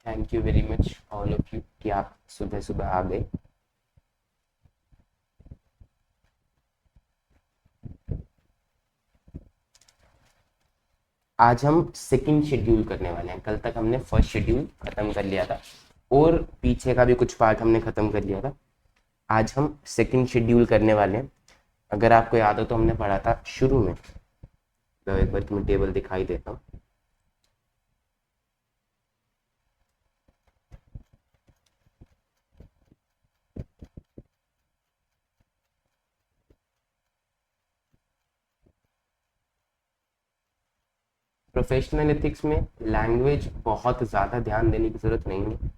Thank you very much all of you कि आप सुबह सुबह आ गए। आज हम सेकंड शेड्यूल करने वाले हैं। कल तक हमने फर्स्ट शेड्यूल खत्म कर लिया था और पीछे का भी कुछ पार्ट हमने खत्म कर लिया था। आज हम सेकंड शेड्यूल करने वाले हैं। अगर आपको याद हो तो हमने पढ़ा था शुरू में, तो एक बार तुम्हें टेबल दिखाई देता हूँ। प्रोफेशनल एथिक्स में लैंग्वेज बहुत ज़्यादा ध्यान देने की जरूरत नहीं है।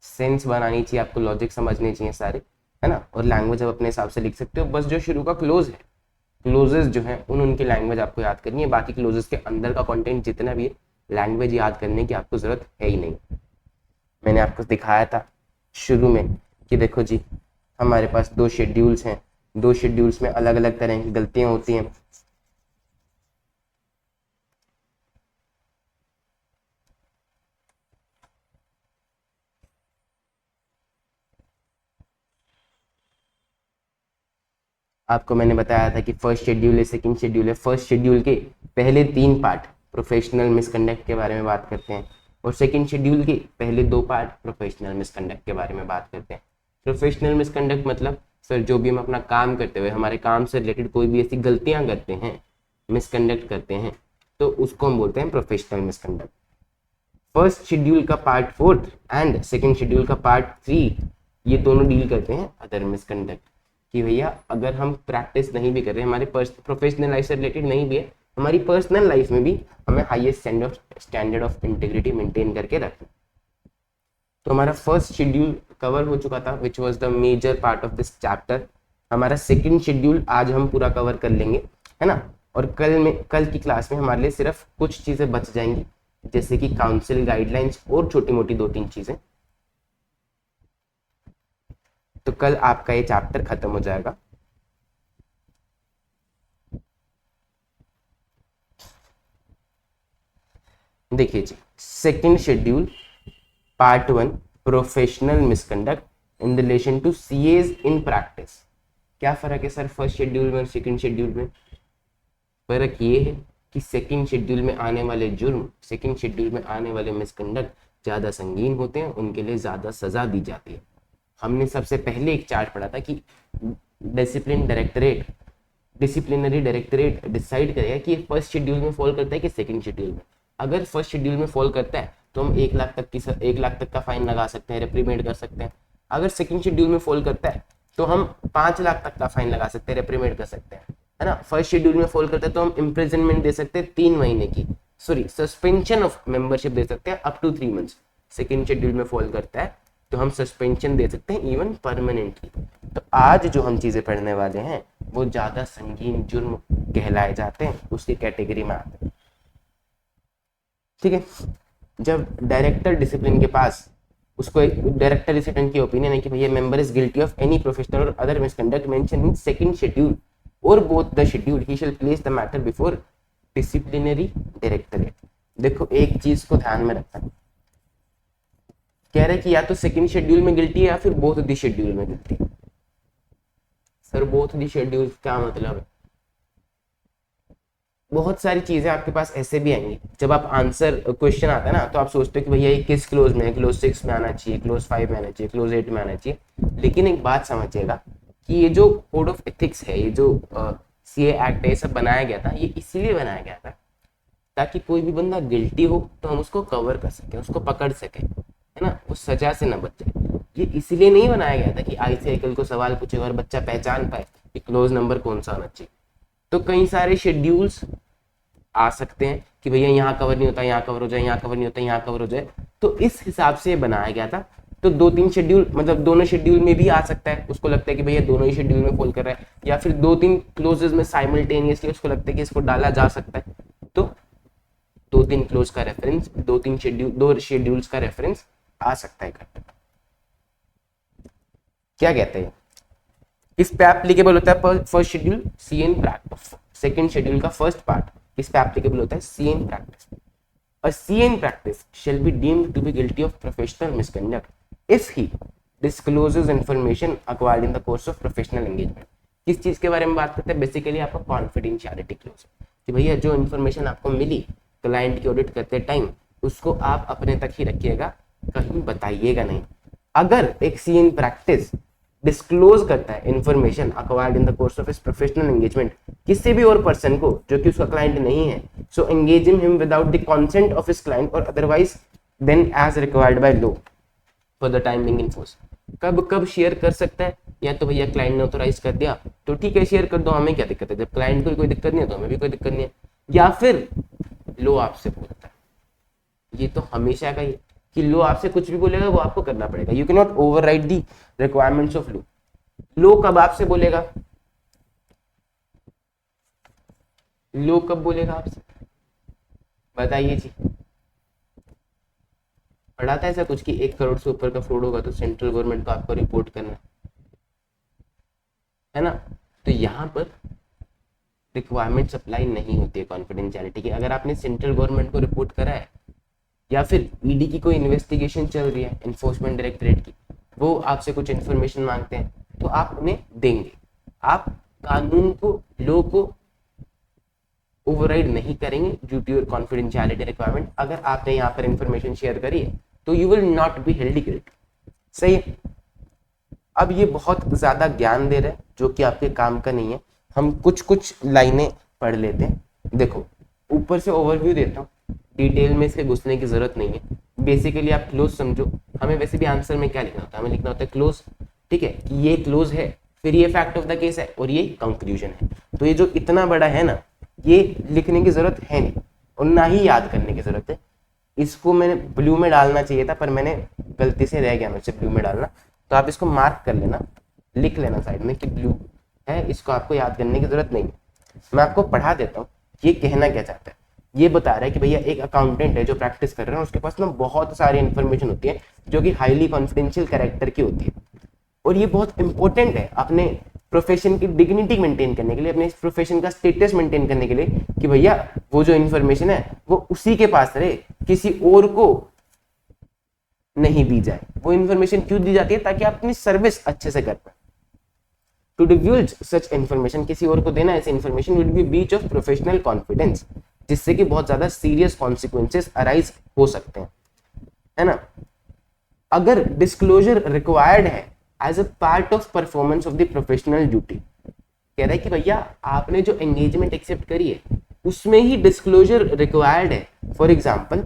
सेंस बनानी चाहिए आपको, लॉजिक समझने चाहिए सारे, है ना। और लैंग्वेज आप अपने हिसाब से लिख सकते हो। बस जो शुरू का क्लोज है, क्लोजेस जो है उनकी लैंग्वेज आपको याद करनी है। बाकी क्लोजेस के अंदर का कंटेंट जितना भी है, लैंग्वेज याद करने की आपको ज़रूरत है ही नहीं। मैंने आपको दिखाया था शुरू में कि देखो जी, हमारे पास दो शेड्यूल्स हैं, दो शेड्यूल्स में अलग अलग तरह की गलतियां होती हैं। आपको मैंने बताया था कि फर्स्ट शेड्यूल है, सेकंड शेड्यूल है। फर्स्ट शेड्यूल के पहले 3 पार्ट प्रोफेशनल मिसकंडक्ट के बारे में बात करते हैं और सेकंड शेड्यूल के पहले 2 पार्ट प्रोफेशनल मिसकंडक्ट के बारे में बात करते हैं। प्रोफेशनल मिसकंडक्ट मतलब सर जो भी हम अपना काम करते हुए हमारे काम से रिलेटेड कोई भी ऐसी गलतियां करते हैं, मिसकंडक्ट करते हैं, तो उसको हम बोलते हैं प्रोफेशनल मिसकंडक्ट। फर्स्ट शेड्यूल का पार्ट 4 एंड सेकंड शेड्यूल का पार्ट 3 ये दोनों डील करते हैं अदर मिसकंडक्ट। कि भैया अगर हम प्रैक्टिस नहीं भी कर रहे, हमारे प्रोफेशनल लाइफ से रिलेटेड नहीं भी है, हमारी पर्सनल लाइफ में भी हमें highest standard of integrity maintain करके रखना। तो हमारा फर्स्ट शेड्यूल कवर हो चुका था, which was the major part of this chapter. हमारा सेकेंड शेड्यूल आज हम पूरा कवर कर लेंगे, है ना। और कल की क्लास में हमारे लिए सिर्फ कुछ चीजें बच जाएंगी, जैसे कि काउंसिल गाइडलाइंस और छोटी मोटी 2-3 चीजें। तो कल आपका ये चैप्टर खत्म हो जाएगा। देखिए जी, second schedule part 1 professional misconduct in relation to CAs in practice. क्या फर्क है सर फर्स्ट शेड्यूल में और सेकंड शेड्यूल में? फर्क ये है कि सेकंड शेड्यूल में आने वाले जुर्म, सेकंड शेड्यूल में आने वाले मिसकंडक्ट ज़्यादा संगीन होते हैं, उनके लिए ज़्यादा सज़ा दी जाती है। हमने सबसे पहले एक चार्ट पढ़ा था कि डिसिप्लिनरी डायरेक्टरेट डिसाइड करेगा कि फर्स्ट शेड्यूल में फॉल करता है कि सेकंड शेड्यूल में। अगर फर्स्ट शेड्यूल में फॉल करता है तो हम 1 लाख तक का फाइन लगा सकते हैं, रिप्रीमेंड कर सकते हैं। अगर सेकंड शेड्यूल में फॉल करता है तो हम 5 लाख तक का फाइन लगा सकते हैं, रिप्रीमेंड कर सकते हैं, है ना। फर्स्ट शेड्यूल में फॉल करता है तो हम इम्प्रिजनमेंट दे सकते हैं 3 महीने की, सस्पेंशन ऑफ मेंबरशिप दे सकते हैं up to 3 months. Second schedule में फॉल करता है तो हम सस्पेंशन दे सकते हैं इवन परमानेंटली। तो आज जो हम चीजें पढ़ने वाले हैं वो ज्यादा संगीन जुर्म कहलाए जाते हैं, उसकी कैटेगरी में आते हैं, ठीक है। जब डायरेक्टर डिसिप्लिन के पास उसको डायरेक्टर डिसिप्लिन की ओपिनियन है कि भैया member is guilty of any professional or other misconduct mention in second schedule or both the schedule, he shall place the matter before disciplinary directorate. देखो एक चीज को ध्यान में रखना, कह रहे कि या तो सेकंड शेड्यूल में गिल्टी है या फिर बोथ द शेड्यूल में guilty. Sir both the schedule क्या मतलब है? बहुत सारी चीजें आपके पास ऐसे भी आएंगी, जब आप आंसर क्वेश्चन आता है ना तो आप सोचते हो कि भैया ये किस क्लोज में है, क्लोज 6 में आना चाहिए, क्लोज 5 में आना चाहिए, क्लोज 8 में आना चाहिए। लेकिन एक बात समझिएगा कि ये जो कोड ऑफ एथिक्स है, ये जो सीए एक्ट है, ये सब बनाया गया था, ये इसीलिए बनाया गया था ताकि कोई भी बंदा गिल्टी हो तो हम उसको कवर कर सकें, उसको पकड़ सकें, है ना, वो सजा से ना बच जाए। ये इसीलिए नहीं बनाया गया था कि आईसीआई कल को सवाल पूछेगा और बच्चा पहचान पाए कि क्लोज नंबर कौन सा होना चाहिए। तो कई सारे शेड्यूल्स आ सकते हैं कि भैया यहाँ कवर नहीं होता, यहाँ कवर हो जाए, यहाँ कवर नहीं होता, यहाँ कवर हो जाए, तो इस हिसाब से बनाया गया था। तो 2-3 शेड्यूल मतलब दोनों शेड्यूल में भी आ सकता है, उसको लगता है कि भैया दोनों ही शेड्यूल में फॉल कर रहा है, या फिर 2-3 क्लोजेस में साइमल्टेनियसली उसको लगता है कि इसको डाला जा सकता है। तो 2-3 क्लोज का रेफरेंस, 2 शेड्यूल्स का रेफरेंस आ सकता है इकट्ठा। क्या कहते हैं इस पे एप्लीकेबल होता है first schedule C in practice, second schedule का फर्स्ट पार्ट इस पे एप्लीकेबल होता है C in practice. A CA in practice shall be deemed to be guilty of professional misconduct if he discloses information acquired in the course of professional engagement. किस चीज के बारे में बात करते हैं? बेसिकली आपका कॉन्फिडेंशियलिटी क्लोज, कि भैया जो इन्फॉर्मेशन आपको मिली क्लाइंट की ऑडिट करते टाइम, उसको आप अपने तक ही रखिएगा, कहीं बताइएगा नहीं। अगर एक CA in practice डिस्क्लोज करता है information acquired in the course of his professional engagement किसी भी और पर्सन को जो कि उसका क्लाइंट नहीं है, so engaging him without the consent of his client or otherwise than as required by law for the time being in force. कब कब शेयर कर सकता है? या तो भैया क्लाइंट ने ऑथोराइज कर दिया तो ठीक है शेयर कर दो, हमें क्या दिक्कत है, जब क्लाइंट को कोई दिक्कत नहीं है तो हमें भी कोई दिक्कत नहीं है। या फिर लॉ आपसे बोलता है, ये तो हमेशा का ही कि लो आपसे कुछ भी बोलेगा वो आपको करना पड़ेगा। You can not override the requirements of law. Law कब आपसे बोलेगा? लो कब बोलेगा आपसे, बताइए जी। पढ़ा था ऐसा कुछ कि 1 करोड़ से ऊपर का फ्रॉड होगा तो सेंट्रल गवर्नमेंट को आपको रिपोर्ट करना है ना। तो यहाँ पर रिक्वायरमेंट अप्लाई नहीं होती है कॉन्फिडेंशियलिटी की। अगर आपने सेंट्रल गवर्नमेंट को रिपोर्ट करा है या फिर ईडी की कोई इन्वेस्टिगेशन चल रही है, एनफोर्समेंट डायरेक्टरेट की, वो आपसे कुछ इन्फॉर्मेशन मांगते हैं तो आप उन्हें देंगे। आप कानून को, लॉ को ओवरराइड नहीं करेंगे due to your confidentiality requirement. अगर आपने यहाँ पर इंफॉर्मेशन शेयर करी है तो you will not be held guilty. सही है। अब ये बहुत ज्यादा ज्ञान दे रहे हैं जो कि आपके काम का नहीं है, हम कुछ कुछ लाइनें पढ़ लेते हैं। देखो ऊपर से ओवरव्यू देता हूँ, डिटेल में इसके घुसने की जरूरत नहीं है। बेसिकली आप क्लोज समझो। हमें वैसे भी आंसर में क्या लिखना होता है? हमें लिखना होता है क्लोज, ठीक है, कि ये क्लोज है, फिर ये फैक्ट ऑफ द केस है और ये कंक्लूजन है। तो ये जो इतना बड़ा है ना, ये लिखने की जरूरत है नहीं और ना ही याद करने की जरूरत है। इसको मैंने ब्लू में डालना चाहिए था पर मैंने गलती से रह गया मुझसे ब्लू में डालना, तो आप इसको मार्क कर लेना, लिख लेना साइड में कि ब्लू है, इसको आपको याद करने की जरूरत नहीं है। मैं आपको पढ़ा देता हूँ ये कहना क्या चाहता है। ये बता रहा है कि भैया एक अकाउंटेंट है जो प्रैक्टिस कर रहे हैं, उसके पास ना बहुत सारी इंफॉर्मेशन होती है जो कि हाईली कॉन्फिडेंशियल कैरेक्टर की होती है और ये बहुत इंपॉर्टेंट है अपने प्रोफेशन की डिग्निटी मेंटेन करने के लिए, अपने प्रोफेशन का स्टेटस मेंटेन करने के लिए, कि भैया वो जो इंफॉर्मेशन है वो उसी के पास रहे, किसी और को नहीं दी जाए। वो इंफॉर्मेशन क्यों दी जाती है? ताकि आप अपनी सर्विस अच्छे से कर पाए। टू डिवल्ज सच इंफॉर्मेशन, किसी और को देना ऐसी information, will be breach of professional confidence, जिससे कि बहुत ज्यादा सीरियस कॉन्सिक्वेंसेस अराइज हो सकते हैं, है ना। अगर डिस्क्लोजर रिक्वायर्ड है as a part of performance of the professional duty, कह रहा है कि भैया आपने जो एंगेजमेंट एक्सेप्ट करी है उसमें ही डिस्क्लोजर रिक्वायर्ड है। For example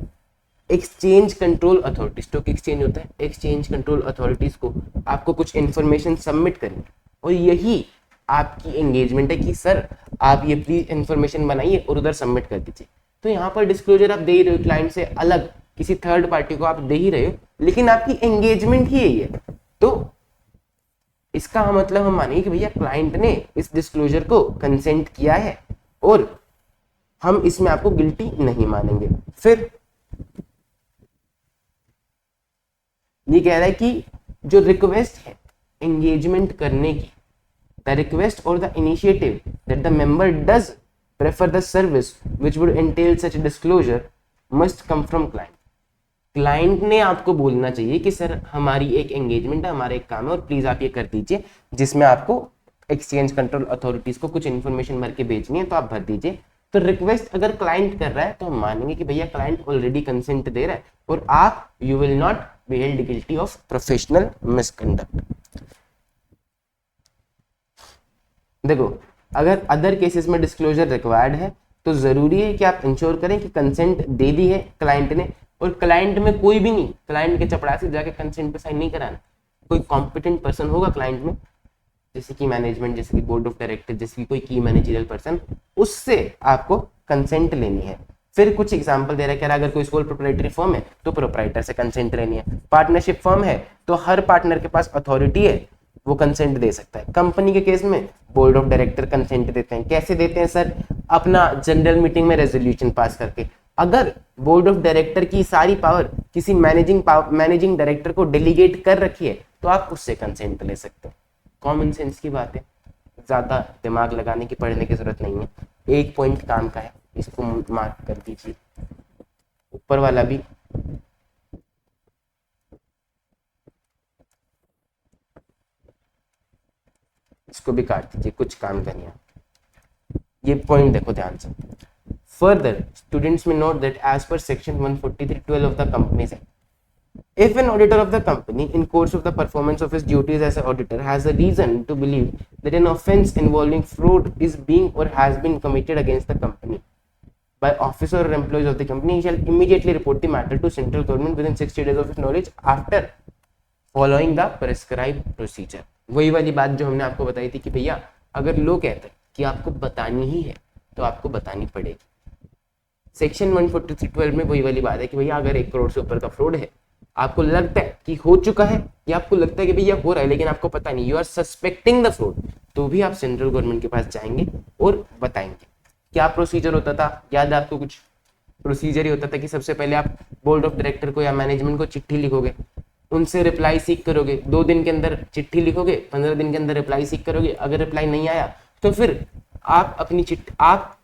exchange control authority, stock exchange होता है, एक्सचेंज कंट्रोल अथॉरिटीज को आपको कुछ इंफॉर्मेशन सबमिट करनी और यही आपकी एंगेजमेंट है कि सर आप ये प्लीज इंफॉर्मेशन बनाइए और उधर सबमिट कर दीजिए। तो यहाँ पर डिस्क्लोजर आप दे ही रहे हो, क्लाइंट से अलग किसी थर्ड पार्टी को आप दे ही रहे हो, लेकिन आपकी एंगेजमेंट ही यही है। तो इसका मतलब हम मानेंगे कि भैया क्लाइंट ने इस डिस्क्लोजर को कंसेंट किया है और हम इसमें आपको गिल्टी नहीं मानेंगे। फिर ये कह रहा है कि जो रिक्वेस्ट है एंगेजमेंट करने की, द रिक्वेस्ट और the initiative that the member does prefer the service which would entail such disclosure must come from client. Client ने आपको बोलना चाहिए कि सर हमारी एक एंगेजमेंट है, हमारा एक काम है और प्लीज आप ये कर दीजिए, जिसमें आपको एक्सचेंज कंट्रोल अथॉरिटीज को कुछ इन्फॉर्मेशन भर के भेजनी है तो आप भर दीजिए। तो रिक्वेस्ट अगर क्लाइंट कर रहा है तो हम मानेंगे कि भैया क्लाइंट ऑलरेडी कंसेंट दे रहा है और आप you will not be held guilty of professional misconduct. देखो अगर अदर केसेस में डिस्क्लोजर रिक्वायर्ड है तो जरूरी है कि आप इंश्योर करें कि कंसेंट दे दी है क्लाइंट ने, और क्लाइंट में कोई भी नहीं, क्लाइंट के चपरासी जाके कंसेंट पे साइन नहीं कराना। कोई कॉम्पिटेंट पर्सन होगा क्लाइंट में, जैसे कि मैनेजमेंट, जैसे कि बोर्ड ऑफ डायरेक्टर, जैसे कि कोई की मैनेजरियल पर्सन, उससे आपको कंसेंट लेनी है। फिर कुछ एग्जांपल दे रहा है, कह रहा है अगर कोई सोल प्रोप्राइटरी फर्म है तो प्रोप्राइटर से कंसेंट लेनी है। पार्टनरशिप फर्म है तो हर पार्टनर के पास अथॉरिटी है, वो कंसेंट दे सकता है। कंपनी के केस में बोर्ड ऑफ डायरेक्टर कंसेंट देते हैं। कैसे देते हैं सर? अपना जनरल मीटिंग में रेजोल्यूशन पास करके। अगर बोर्ड ऑफ डायरेक्टर की सारी पावर किसी मैनेजिंग डायरेक्टर को डेलीगेट कर रखी है तो आप उससे कंसेंट ले सकते हैं। कॉमन सेंस की बात है, ज्यादा दिमाग लगाने की, पढ़ने की जरूरत नहीं है। एक पॉइंट काम का है, इसको मार्क कर दीजिए। ऊपर वाला भी इसको भी काट दीजिए, कुछ काम का नहीं है। ये पॉइंट देखो ध्यान से। Further, students may note that as per section 143(12) of the Companies Act, if an auditor of the company in course of the performance of his duties as an auditor has a reason to believe that an offence involving fraud is being or has been committed against the company by officer or employees of the company, he shall immediately report the matter to central government within 60 days of his knowledge after following the prescribed procedure। वही वाली बात जो हमने आपको बताई थी कि भैया अगर लोग कहते हैं कि आपको बतानी ही है तो आपको बतानी पड़ेगी। सेक्शन 143(12) में वही वाली बात है कि भैया अगर 1 करोड़ से ऊपर का फ्रॉड है, आपको लगता है कि हो चुका है या आपको लगता है कि भैया हो रहा है लेकिन आपको पता नहीं, you are suspecting the fraud, तो भी आप सेंट्रल गवर्नमेंट के पास जाएंगे और बताएंगे। क्या प्रोसीजर होता था, याद है आपको? कुछ प्रोसीजर ही होता था कि सबसे पहले आप बोर्ड ऑफ डायरेक्टर को या मैनेजमेंट को चिट्ठी लिखोगे, उनसे रिप्लाई सीख करोगे, 2 दिन के अंदर चिट्ठी लिखोगे, 15 दिन के अंदर रिप्लाई सीख करोगे। अगर रिप्लाई नहीं आया तो फिर आप अपनी चिट्ठी, आप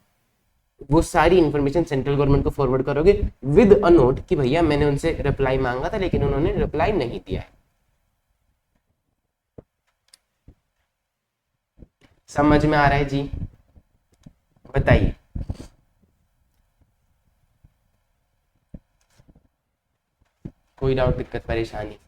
वो सारी इंफॉर्मेशन सेंट्रल गवर्नमेंट को फॉरवर्ड करोगे विद अ नोट कि भैया मैंने उनसे रिप्लाई मांगा था लेकिन उन्होंने रिप्लाई नहीं दिया है। समझ में आ रहा है जी? बताइए। कोई डाउट, दिक्कत, परेशानी?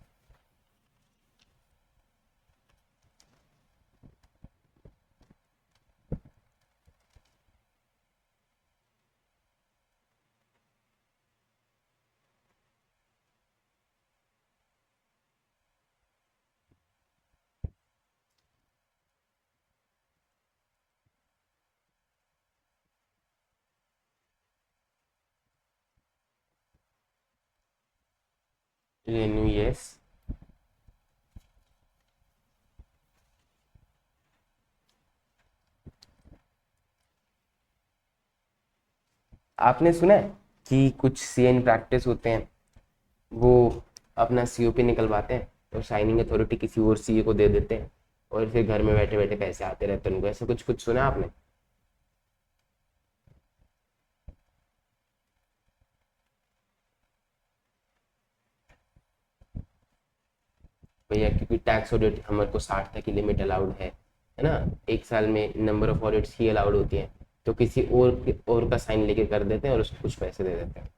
Renew yes. आपने सुना है कि कुछ सीएन प्रैक्टिस होते हैं, वो अपना सीओपी निकलवाते हैं और साइनिंग अथॉरिटी किसी और सीए को दे देते हैं और फिर घर में बैठे बैठे पैसे आते रहते हैं उनको। ऐसा कुछ कुछ सुना आपने? भैया क्योंकि टैक्स ऑडिट हमारे को 60 तक की लिमिट अलाउड है ना, 1 साल में number of audits he allowed होती है, तो किसी और का साइन लेके कर देते हैं और उसको कुछ पैसे दे देते हैं।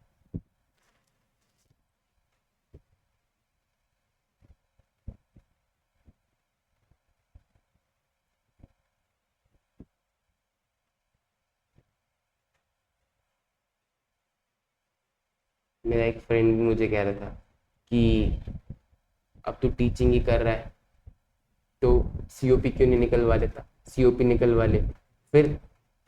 मेरा एक फ्रेंड भी मुझे कह रहा था कि अब तो टीचिंग ही कर रहा है तो सीओपी क्यों नहीं निकलवा लेता, सीओपी निकलवा ले, फिर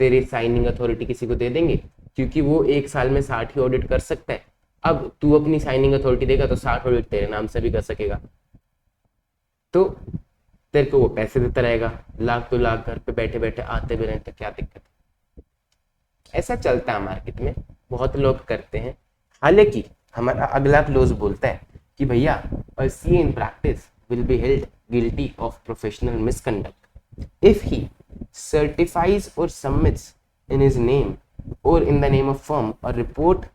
तेरी साइनिंग अथॉरिटी किसी को दे देंगे क्योंकि वो 1 साल में 60 ही ऑडिट कर सकता है। अब तू अपनी साइनिंग अथॉरिटी देगा तो 60 ऑडिट तेरे नाम से भी कर सकेगा, तो तेरे को वो पैसे देता रहेगा, लाख तो लाख घर पे बैठे बैठे आते भी रहे तो क्या दिक्कत है। ऐसा चलता है मार्केट में, बहुत लोग करते हैं। हालांकि हमारा अगला क्लोज बोलता है कि भैया a CA in practice will be held guilty of professional misconduct if he certifies or submits in his name or in the name of firm a report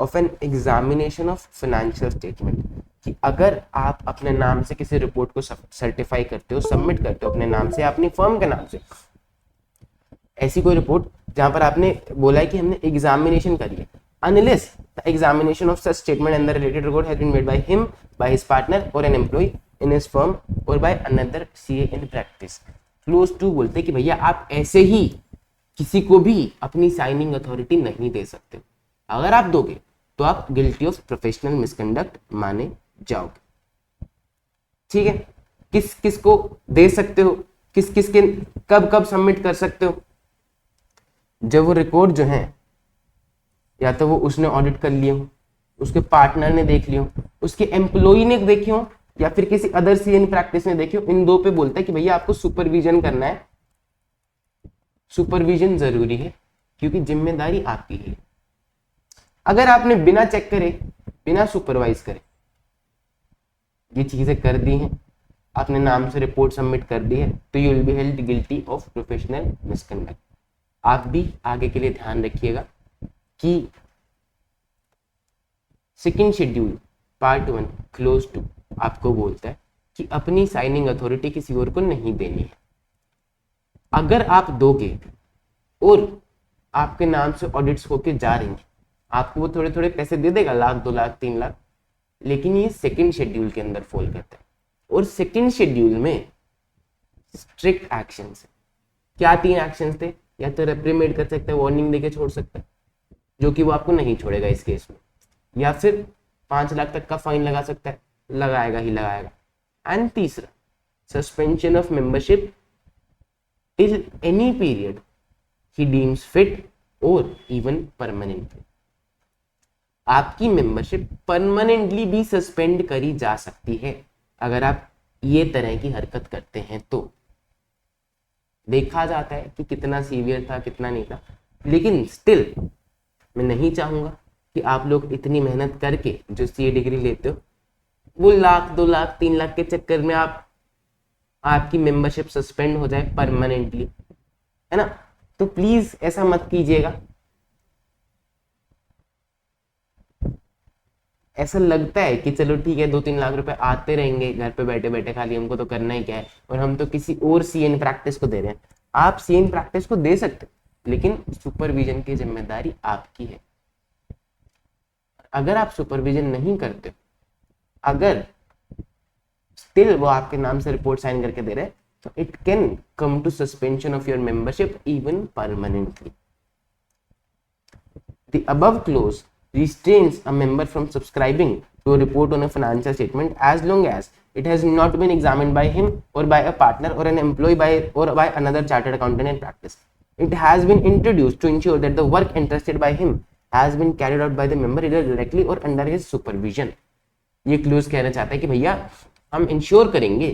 of an examination of financial statement। कि अगर आप अपने नाम से किसी report को certify करते हो, सबमिट करते हो अपने नाम से, अपनी फर्म के नाम से, ऐसी कोई रिपोर्ट जहां पर आपने बोला है कि हमने एग्जामिनेशन करी है, unless the examination of such statement and the related record has been made by him, by his partner or an employee in his firm or by another CA in practice। Clause two बोलते कि भैया आप ऐसे ही किसी को भी अपनी signing authority नहीं दे सकते, अगर आप दोगे तो आप गिल्टी ऑफ प्रोफेशनल मिसकंडक्ट माने जाओगे। ठीक है, किस किस को दे सकते हो, किस किस के कब कब सबमिट कर सकते हो? जब वो रिकॉर्ड जो है या तो वो उसने ऑडिट कर लिया हो, उसके पार्टनर ने देख लिया हो, उसके एम्प्लॉई ने देखी हो, या फिर किसी अदर सीएन प्रैक्टिस ने देखी हो। इन 2 पे बोलता है कि भैया आपको सुपरविजन करना है। सुपरविजन जरूरी है क्योंकि जिम्मेदारी आपकी है। अगर आपने बिना चेक करे, बिना सुपरवाइज करे ये चीजें कर दी हैं, अपने नाम से रिपोर्ट सबमिट कर दी है, तो you will be held guilty of professional misconduct. आप भी आगे के लिए ध्यान रखिएगा कि सेकेंड शेड्यूल पार्ट 1 क्लोज 2 आपको बोलता है कि अपनी साइनिंग अथॉरिटी किसी और को नहीं देनी है। अगर आप दोगे और आपके नाम से ऑडिट्स होके जा रही हैं, आपको वो थोड़े थोड़े पैसे दे देगा, 1,00,000 2,00,000 3,00,000, लेकिन ये सेकेंड शेड्यूल के अंदर फॉल करता है। और सेकेंड शेड्यूल में स्ट्रिक्ट एक्शंस है। क्या 3 एक्शंस थे? या तो रेप्रीमेंड कर सकते हैं, वार्निंग देके छोड़ सकता है, जो कि वो आपको नहीं छोड़ेगा इस केस में, या फिर 5 लाख तक का फाइन लगा सकता है, लगाएगा ही लगाएगा। एंड तीसरा, suspension of membership till any period he deems fit और इवन परमानेंटली। आपकी मेंबरशिप परमानेंटली भी सस्पेंड करी जा सकती है अगर आप ये तरह की हरकत करते हैं। तो देखा जाता है कि कितना सीवियर था कितना नहीं था, लेकिन स्टिल मैं नहीं चाहूंगा कि आप लोग इतनी मेहनत करके जो सीए डिग्री लेते हो वो 1,00,000 2,00,000 3,00,000 के चक्कर में आपकी मेंबरशिप सस्पेंड हो जाए परमानेंटली, है ना। तो प्लीज ऐसा मत कीजिएगा। ऐसा लगता है कि चलो ठीक है 2-3 लाख रुपए आते रहेंगे घर पे बैठे बैठे, खाली हमको तो करना ही क्या है, और हम तो किसी और सीएन प्रैक्टिस को दे रहे हैं। आप सीएन प्रैक्टिस को दे सकते, लेकिन सुपरविजन की जिम्मेदारी आपकी है। अगर आप सुपरविजन नहीं करते, अगर स्टिल वो आपके नाम से रिपोर्ट साइन करके दे रहे हैं, तो it can come to suspension of your membership even permanently. The above clause restrains a member from subscribing to a report on a financial statement as long as it has not been examined by him or by a partner or an employee by another chartered accountant in practice. It has been introduced to ensure that the work entrusted by him has been carried out by the member either directly or under his supervision. ये close कहना चाहता है कि भैया हम ensure करेंगे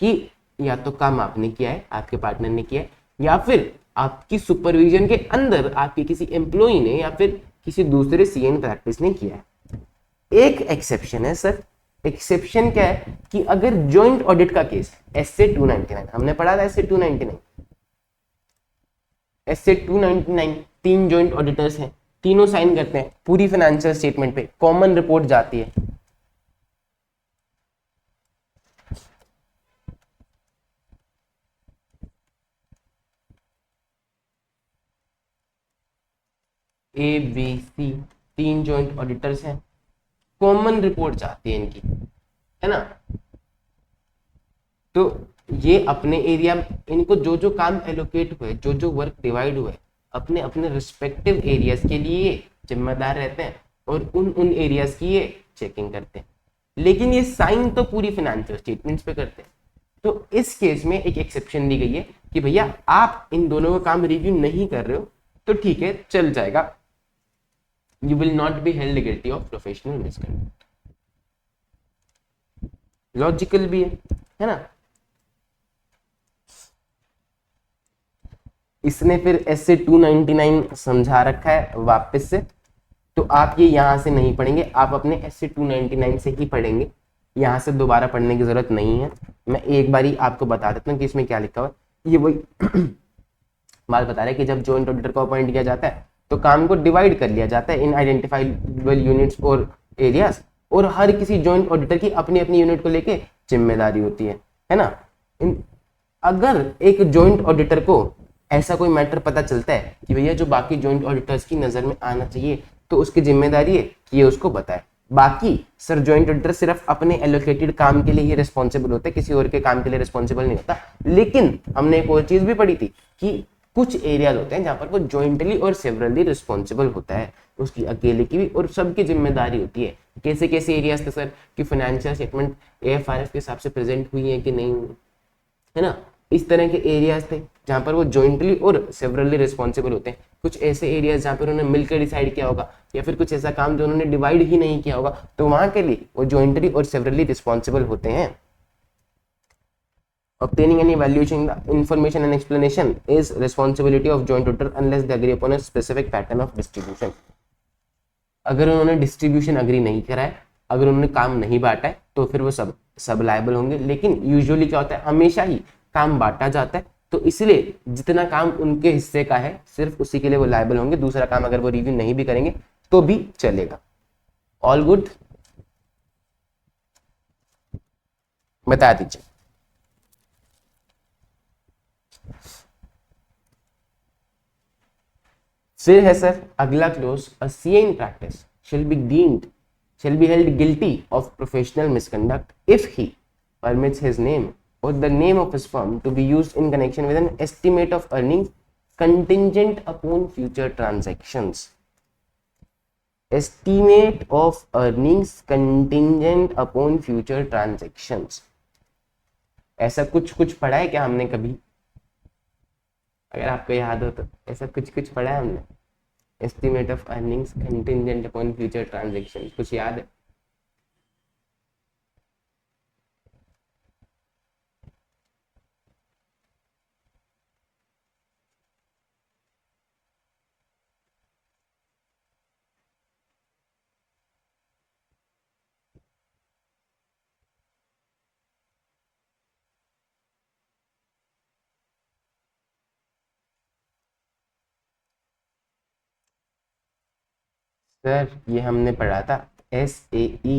कि या तो काम आपने किया है, आपके पार्टनर ने किया है, या फिर आपकी सुपरविजन के अंदर आपके किसी एम्प्लॉई ने या फिर किसी दूसरे सीएन प्रैक्टिस ने किया है। एक एक्सेप्शन है सर। एक्सेप्शन क्या है कि अगर जॉइंट ऑडिट का केस एसए 299, हमने पढ़ा था एसए 299, एसए 299 3 जॉइंट ऑडिटर्स हैं, तीनों साइन करते हैं, पूरी फाइनेंशियल स्टेटमेंट पे कॉमन रिपोर्ट जाती है। A B C 3 joint auditors हैं, कॉमन रिपोर्ट चाहती है इनकी, है ना। तो ये अपने एरिया, इनको जो जो काम एलोकेट हुए, जो जो वर्क डिवाइड हुए, अपने अपने रिस्पेक्टिव एरियाज के लिए जिम्मेदार रहते हैं और उन एरियाज की ये चेकिंग करते हैं। लेकिन ये साइन तो पूरी फाइनेंशियल स्टेटमेंट्स पे करते हैं। तो इस केस में एक एक्सेप्शन दी गई है कि भैया आप इन दोनों का काम रिव्यू नहीं कर रहे हो तो ठीक है, चल जाएगा। You will not be held guilty of professional misconduct. Logical भी है ना। इसने फिर एसए 299 समझा रखा है वापस से, तो आप ये यहां से नहीं पढ़ेंगे, आप अपने एसए 299 से ही पढ़ेंगे, यहां से दोबारा पढ़ने की जरूरत नहीं है। मैं एक बारी आपको बता देता हूँ कि इसमें क्या लिखा हुआ है। ये वही बात बता रहा है कि जब जॉइंट ऑडिटर को अपॉइंट किया जाता है तो काम को डिवाइड कर लिया जाता है इन आइडेंटिफाइबल यूनिट्स और एरियाज, और हर किसी जॉइंट ऑडिटर की अपनी अपनी यूनिट को लेके जिम्मेदारी होती है ना। अगर एक जॉइंट ऑडिटर को ऐसा कोई मैटर पता चलता है कि भैया जो बाकी जॉइंट ऑडिटर्स की नजर में आना चाहिए, तो उसकी जिम्मेदारी है कि ये उसको बताए। बाकी सर जॉइंट ऑडिटर सिर्फ अपने एलोकेटेड काम के लिए ही रिस्पॉन्सिबल होते हैं, किसी और के काम के लिए रिस्पॉन्सिबल नहीं होता। लेकिन हमने एक और चीज भी पढ़ी थी कि कुछ एरियाज होते हैं जहां पर वो जॉइंटली और सेवरली रिस्पॉन्सिबल होता है, उसकी अकेले की भी और सबकी जिम्मेदारी होती है। कैसे कैसे एरियाज थे सर कि फाइनेंशियल स्टेटमेंट एएफआरएफ के हिसाब से प्रेजेंट हुई है कि नहीं, है ना। इस तरह के एरियाज थे जहां पर वो जॉइंटली और सेवरली रिस्पॉन्सिबल होते हैं। कुछ ऐसे एरियाज जहां पर उन्होंने मिलकर डिसाइड किया होगा, या फिर कुछ ऐसा काम जो उन्होंने डिवाइड ही नहीं किया होगा, तो वहां के लिए वो जॉइंटली और सेवरली रिस्पॉन्सिबल होते हैं। Obtaining any valuation, information and explanation is responsibility of joint auditor unless they agree upon a specific pattern of distribution. अगर उन्होंने डिस्ट्रीब्यूशन अग्री नहीं करा है, अगर उन्होंने काम नहीं बांटा है, तो फिर वो सब लायबल होंगे। लेकिन यूजुअली क्या होता है, हमेशा ही काम बांटा जाता है, तो इसलिए जितना काम उनके हिस्से का है सिर्फ उसी के लिए वो लायबल होंगे। दूसरा काम अगर वो रिव्यू नहीं भी करेंगे तो भी चलेगा। ऑल गुड, बता दीजिए। फिर है सर अगला close, a CA in practice shall be held guilty of professional misconduct if he permits his name or the name of his firm to be used in connection with an estimate of earnings contingent upon future transactions. Estimate of earnings contingent upon future transactions, ऐसा कुछ कुछ पढ़ा है क्या हमने कभी? अगर आपको याद हो तो ऐसा कुछ कुछ पढ़ा है हमने? Estimate of earnings contingent upon future transaction, कुछ याद है? सर ये हमने पढ़ा था SAE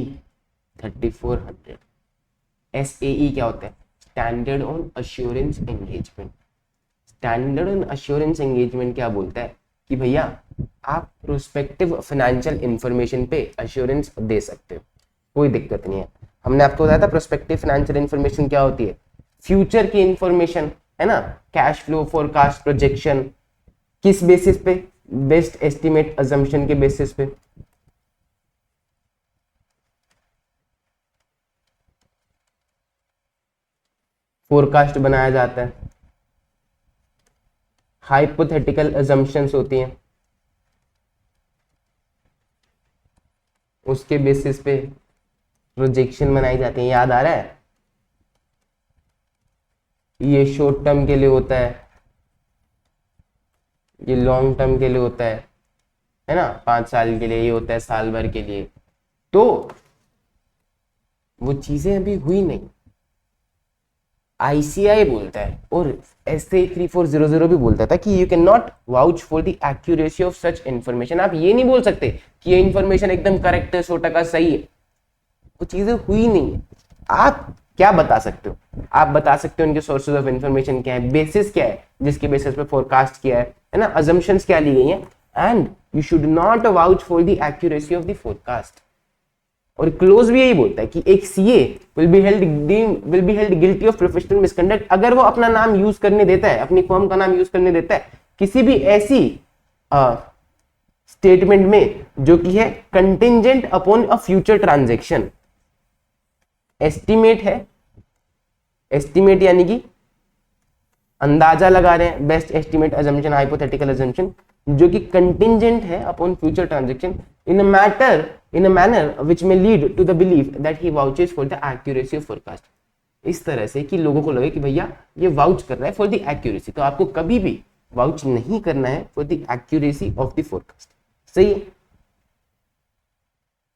3400। SAE क्या होता है? Standard on assurance engagement. Standard on assurance engagement क्या बोलता है कि भैया आप प्रोस्पेक्टिव फाइनेंशियल इंफॉर्मेशन पे अश्योरेंस दे सकते हो, कोई दिक्कत नहीं है। हमने आपको बताया था प्रोस्पेक्टिव फाइनेंशियल इंफॉर्मेशन क्या होती है? फ्यूचर की इंफॉर्मेशन है ना, कैश फ्लो फोरकास्ट प्रोजेक्शन, किस बेसिस पे? बेस्ट एस्टिमेट अजम्पशन के बेसिस पे। फोरकास्ट बनाया जाता है, हाइपोथेटिकल अजम्पशंस होती हैं, उसके बेसिस पे प्रोजेक्शन बनाई जाती है। याद आ रहा है? ये शॉर्ट टर्म के लिए होता है, ये लॉन्ग टर्म के लिए होता है ना, 5 साल के लिए, ये होता है साल भर के लिए। तो वो चीजें अभी हुई नहीं, ICI बोलता है और SA 3400 भी बोलता था कि you can not vouch for the accuracy of such information. आप ये नहीं बोल सकते कि ये इंफॉर्मेशन एकदम करेक्ट है, 100% सही है, वो चीजें हुई नहीं है। आप क्या बता सकते हो? आप बता सकते हो उनके सोर्सेज ऑफ इंफॉर्मेशन क्या है, बेसिस क्या है जिसके बेसिस पे फोरकास्ट किया है ना, अजम्पशंस क्या ली गई हैं, and you should not vouch for the accuracy of the forecast. और क्लोज भी यही बोलता है कि एक CA will be held guilty of professional misconduct अगर वो अपना नाम यूज करने देता है, अपनी फर्म का नाम यूज करने देता है किसी भी ऐसी स्टेटमेंट में जो कि है contingent upon a future transaction. Estimate है, एस्टिमेट यानी कि अंदाजा लगा रहे हैं, best estimate assumption, hypothetical assumption, जो कि कंटिंजेंट है upon future transaction in a manner which may lead to the belief that he vouches for the accuracy of forecast। इस तरह से कि लोगों को लगे कि भैया ये वाउच कर रहा है फॉर द एक्यूरेसी। तो आपको कभी भी वाउच नहीं करना है for the accuracy of the forecast. सही है?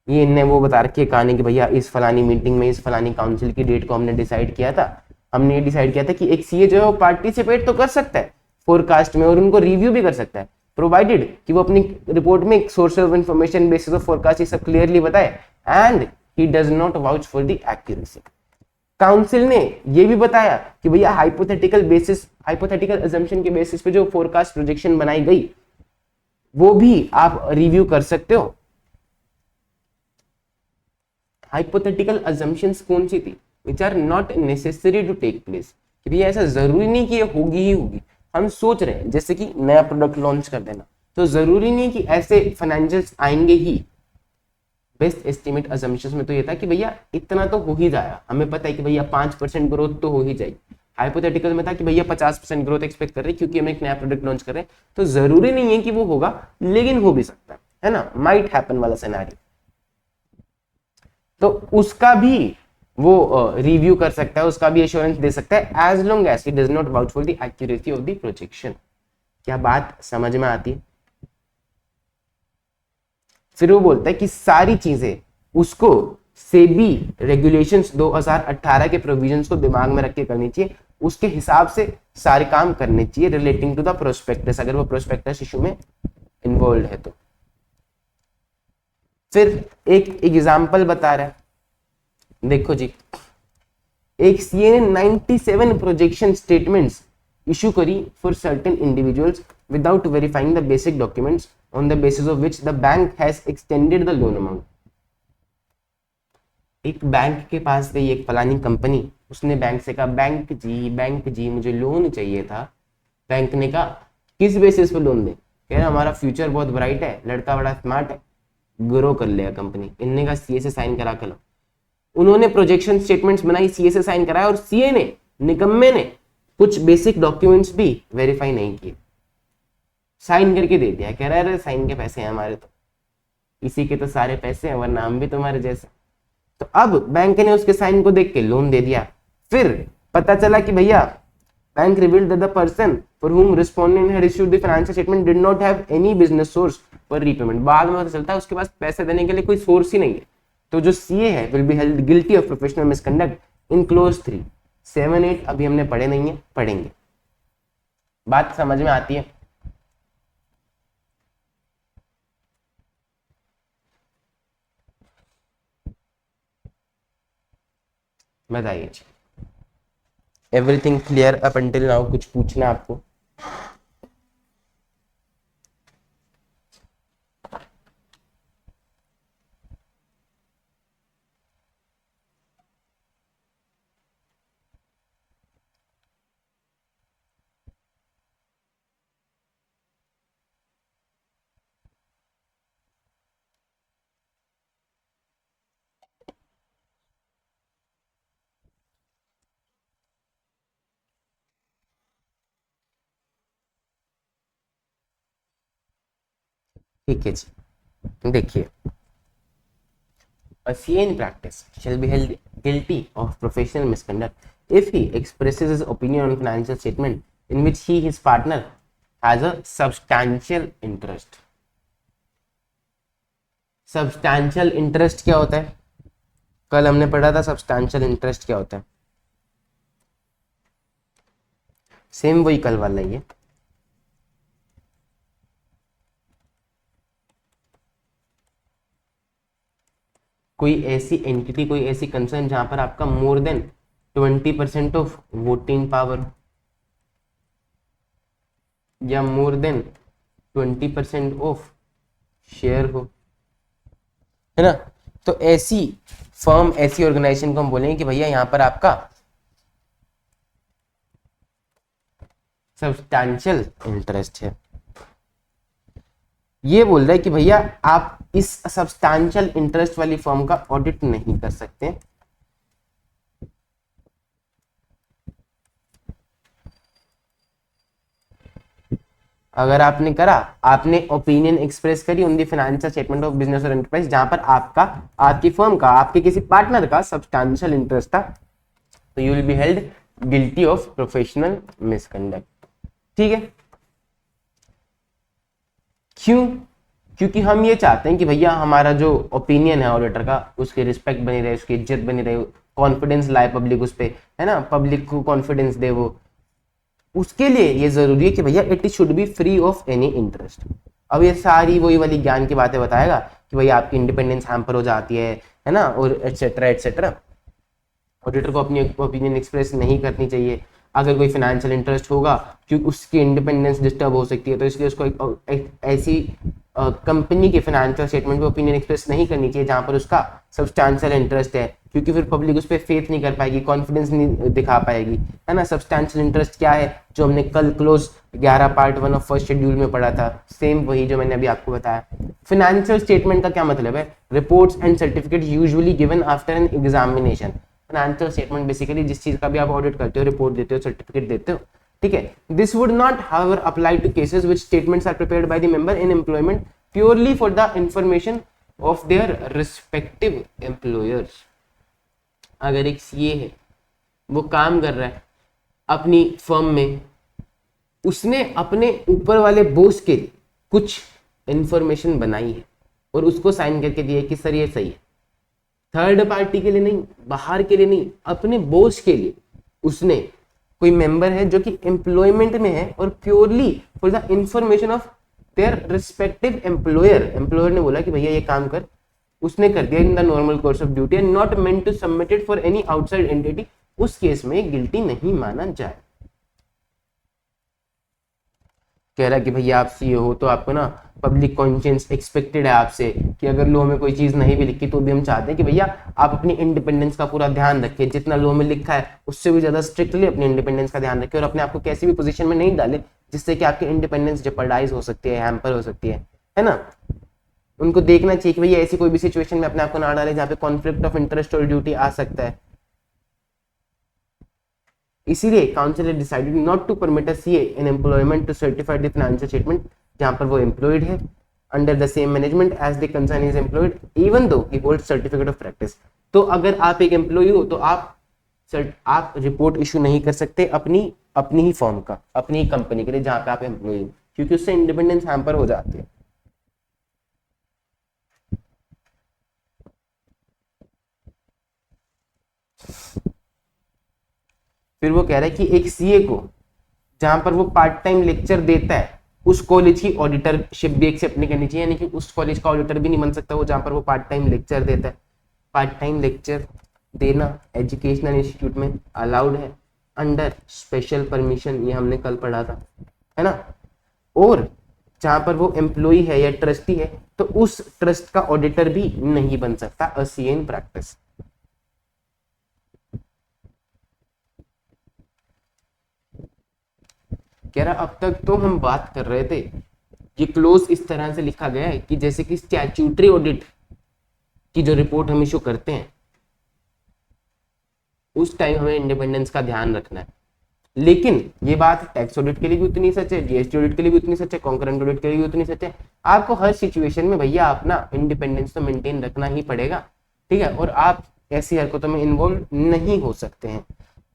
ये इनने वो बता रखी है कहानी कि भैया इस फलानी मीटिंग में, इस फलानी काउंसिल की डेट को हमने डिसाइड किया था। हमने ये डिसाइड किया था कि एक सीए जो है वो पार्टिसिपेट तो कर सकता है फोरकास्ट में और उनको रिव्यू भी कर सकता है, प्रोवाइडेड कि वो अपनी रिपोर्ट में source of information, basis of forecast ये सब क्लियरली बताए, and he does not vouch for the accuracy. Council ने ये भी बताया कि भैया हाइपोथेटिकल अजम्पशन के बेसिस पे जो फोरकास्ट प्रोजेक्शन बनाई गई वो भी आप रिव्यू कर सकते हो। हाइपोथेटिकल अजम्पशंस कौन सी थी? Which are not necessary to take place, कि भैया ऐसा जरूरी नहीं कि ये होगी ही होगी। हम सोच रहे हैं जैसे कि नया प्रोडक्ट लॉन्च कर देना, तो जरूरी नहीं कि ऐसे फाइनेंशियल्स आएंगे ही। बेस्ट एस्टिमेट अजम्पशंस में तो ये था कि भैया इतना तो हो ही जाएगा, हमें पता है कि भैया 5% ग्रोथ तो हो ही जाएगी। हाइपोथेटिकल में था कि भैया 50% ग्रोथ एक्सपेक्ट कर रहे हैं क्योंकि हम एक नया प्रोडक्ट लॉन्च कर रहे हैं, तो जरूरी नहीं है कि वो होगा, लेकिन हो भी सकता है ना, माइट हैपन वाला सिनेरियो। तो उसका भी वो रिव्यू कर सकता है, उसका भी एश्योरेंस दे सकता है, as long as he does not vouch for the accuracy of the projection. क्या बात समझ में आती है? फिर वो बोलता है कि सारी चीजें उसको सेबी रेगुलेशंस 2018 के प्रोविजंस को दिमाग में रख के करनी चाहिए, उसके हिसाब से सारे काम करने चाहिए रिलेटिंग टू द प्रोस्पेक्टस, अगर वो प्रोस्पेक्टस इशू में इन्वॉल्व है तो। फिर एक एग्जाम्पल बता रहा है, देखो जी, एक सीए ने 97 प्रोजेक्शन स्टेटमेंट्स इशू करी for certain individuals without verifying the basic documents on the basis of which the bank has extended the loan amount. एक बैंक के पास गई एक फलानी कंपनी, उसने बैंक से कहा बैंक जी मुझे लोन चाहिए था। बैंक ने कहा किस बेसिस पे लोन दे? कह रहा हमारा फ्यूचर बहुत ब्राइट है, लड़का बड़ा स्मार्ट है, ग्रो कर लेगा कंपनी। इनने कहा सीए से साइन करा के लो। उन्होंने प्रोजेक्शन स्टेटमेंट्स बनाई, सीए से साइन कराया, और सीए ने, निकम्मे ने, कुछ बेसिक डॉक्यूमेंट्स भी वेरीफाई नहीं किए, साइन करके दे दिया। कह रहा है साइन के पैसे हैं हमारे, तो इसी के तो सारे पैसे हैं, वरना हम भी तुम्हारे जैसे। तो अब बैंक ने उसके साइन को देख के लोन दे दिया। फिर पता चला कि भैया bank revealed that the person for whom respondent had issued the financial statement did not have any business source for repayment। बाद में पता चलता है उसके पास पैसे देने के लिए कोई सोर्स ही नहीं है। तो जो सीए है will be held guilty of professional misconduct in close 3। 7, 8 अभी हमने पढ़े नहीं है, पढ़ेंगे। बात समझ में आती है? बताइए जी, everything clear up until now? कुछ पूछना आपको? ठीक है जी, देखिए, a CA in practice shall be held guilty of professional misconduct if he expresses his opinion on financial statement in which he, his partner, has a substantial interest। Substantial interest क्या होता है? कल हमने पढ़ा था सब्सटैंशियल इंटरेस्ट क्या होता है। सेम वही कल वाला ही है। कोई ऐसी एंटिटी, कोई ऐसी कंसर्न जहां पर आपका more than 20% of voting power या मोर देन 20% ऑफ शेयर हो, है ना। तो ऐसी फर्म, ऐसी ऑर्गेनाइजेशन को हम बोलेंगे कि भैया यहां पर आपका सब्सटैंशियल इंटरेस्ट है। ये बोल रहा है कि भैया आप इस सब्सटैंशियल इंटरेस्ट वाली फर्म का ऑडिट नहीं कर सकते। अगर आपने करा, आपने ओपिनियन एक्सप्रेस करी on the financial statement of business और एंटरप्राइज जहां पर आपका, आपकी फर्म का, आपके किसी पार्टनर का सब्सटैंशियल इंटरेस्ट था, तो you will be held guilty of professional misconduct. ठीक है, क्यों? क्योंकि हम ये चाहते हैं कि भैया हमारा जो ओपिनियन है ऑडिटर का, उसकी रिस्पेक्ट बनी रहे, उसकी इज्जत बनी रहे, कॉन्फिडेंस लाए पब्लिक उस पे, है ना, पब्लिक को कॉन्फिडेंस दे वो। उसके लिए ये जरूरी है कि भैया it should be free of any interest. अब ये सारी वही वाली ज्ञान की बातें बताएगा कि भैया आपकी इंडिपेंडेंस हैम्पर हो जाती है ना, और एटसेट्रा एटसेट्रा। ऑडिटर को अपनी ओपिनियन एक्सप्रेस नहीं करनी चाहिए अगर कोई फाइनेंशियल इंटरेस्ट होगा, क्योंकि उसकी इंडिपेंडेंस डिस्टर्ब हो सकती है। तो इसलिए उसको ऐसी कंपनी के फाइनेंशियल स्टेटमेंट पे ओपिनियन एक्सप्रेस नहीं करनी चाहिए जहां पर उसका सब्सटैंशियल इंटरेस्ट है, क्योंकि फिर पब्लिक उस पर फेथ नहीं कर पाएगी, कॉन्फिडेंस नहीं दिखा पाएगी, है ना। सब्सटैंशियल इंटरेस्ट क्या है, जो हमने कल close 11 part 1 of first schedule में पढ़ा था, सेम वही जो मैंने अभी आपको बताया। फाइनेंशियल स्टेटमेंट का क्या मतलब है? Reports and certificate usually given after an examination. Financial statement basically जिस चीज का भी आप ऑडिट करते हो, रिपोर्ट देते हो, सर्टिफिकेट देते हो, ठीक है। This would not however apply to cases which statements are prepared by the member in employment purely for the information of their respective employers. अगर एक सीए है, वो काम कर रहा है अपनी फर्म में, उसने अपने ऊपर वाले बॉस के लिए कुछ इंफॉर्मेशन बनाई है और उसको साइन करके दिया कि सर ये सही है, थर्ड पार्टी के लिए नहीं, बाहर के लिए नहीं, अपने बॉस के लिए उसने, कोई मेंबर है जो कि एम्प्लॉयमेंट में है और purely for the information of their respective employer, employer ने बोला कि भैया ये काम कर, उसने कर दिया in the normal course of duty and not meant to submitted for any outside entity, उस केस में गिल्टी नहीं माना जाए। कह रहा है कि भैया आप सीए हो तो आपको ना पब्लिक कॉन्शियंस एक्सपेक्टेड है आपसे कि अगर लॉ में कोई चीज नहीं भी लिखी तो भी हम चाहते हैं कि भैया आप अपनी इंडिपेंडेंस का पूरा ध्यान रखें, जितना लॉ में लिखा है उससे भी ज्यादा स्ट्रिक्टली अपनी इंडिपेंडेंस का ध्यान रखें और अपने आप को कैसी भी पोजीशन में नहीं डाले जिससे कि आपकी इंडिपेंडेंस जेपरडाइज हो सकती है, हैम्पर हो सकती है ना। उनको देखना चाहिए कि भैया ऐसी कोई भी सिचुएशन में अपने आप को ना डाले जहाँ पे कॉन्फ्लिक्ट ऑफ इंटरेस्ट और ड्यूटी आ सकता है। इसीलिए काउंसिल ने decided not to permit a CA in employment to certify the financial statement जहां पर वो एम्प्लॉयड है under the same management as the concern is employed even though he hold certificate of practice. तो अगर आप एक employ हो तो आप रिपोर्ट इशू नहीं कर सकते अपनी ही फॉर्म का, अपनी ही कंपनी के लिए जहां पे आप एम्प्लॉय हो, क्योंकि उससे इंडिपेंडेंस हैम्पर हो जाती है। फिर वो कह रहा है कि एक सीए को जहां पर वो पार्ट टाइम लेक्चर देता है उस कॉलेज की ऑडिटरशिप भी एक्सेप्ट नहीं करनी चाहिए, यानी कि उस कॉलेज का ऑडिटर भी नहीं बन सकता वो जहां पर वो पार्ट टाइम लेक्चर देता है। पार्ट टाइम लेक्चर देना एजुकेशनल इंस्टीट्यूट में अलाउड है अंडर स्पेशल परमिशन, ये हमने कल पढ़ा था, है ना। और जहां पर वो एम्प्लॉय है या ट्रस्टी है तो उस ट्रस्ट का ऑडिटर भी नहीं बन सकता अ सीए इन प्रैक्टिस। कह रहा अब तक तो हम बात कर रहे थे, ये क्लोज इस तरह से लिखा गया है कि जैसे कि स्टैट्यूटरी ऑडिट की जो रिपोर्ट हम इशू करते हैं उस टाइम हमें इंडिपेंडेंस का ध्यान रखना है, लेकिन ये बात टैक्स ऑडिट के लिए भी उतनी सच है, जीएसटी ऑडिट के लिए भी उतनी सच है, कॉन्करेंट ऑडिट के लिए भी उतनी सच है। आपको हर सिचुएशन में भैया अपना इंडिपेंडेंस तो मेंटेन रखना ही पड़ेगा, ठीक है। और आप ऐसी हरकतों में इन्वॉल्व नहीं हो सकते हैं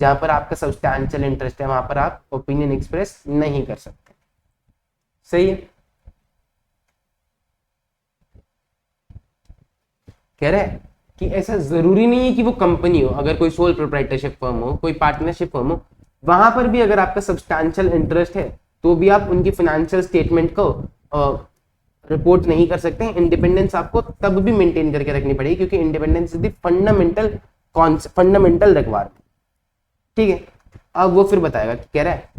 जहां पर आपका सब्सटैंशियल इंटरेस्ट है, वहां पर आप ओपिनियन एक्सप्रेस नहीं कर सकते। सही है। कह रहे हैं कि ऐसा जरूरी नहीं है कि वो कंपनी हो, अगर कोई सोल प्रोप्राइटरशिप फर्म हो, कोई पार्टनरशिप फर्म हो, वहां पर भी अगर आपका सब्सटैंशियल इंटरेस्ट है तो भी आप उनकी फाइनेंशियल स्टेटमेंट को रिपोर्ट नहीं कर सकते हैं। इंडिपेंडेंस आपको तब भी मेंटेन करके रखनी पड़ेगी क्योंकि independence is the fundamental requirement, ठीक है। अब वो फिर बताएगा, कह रहा है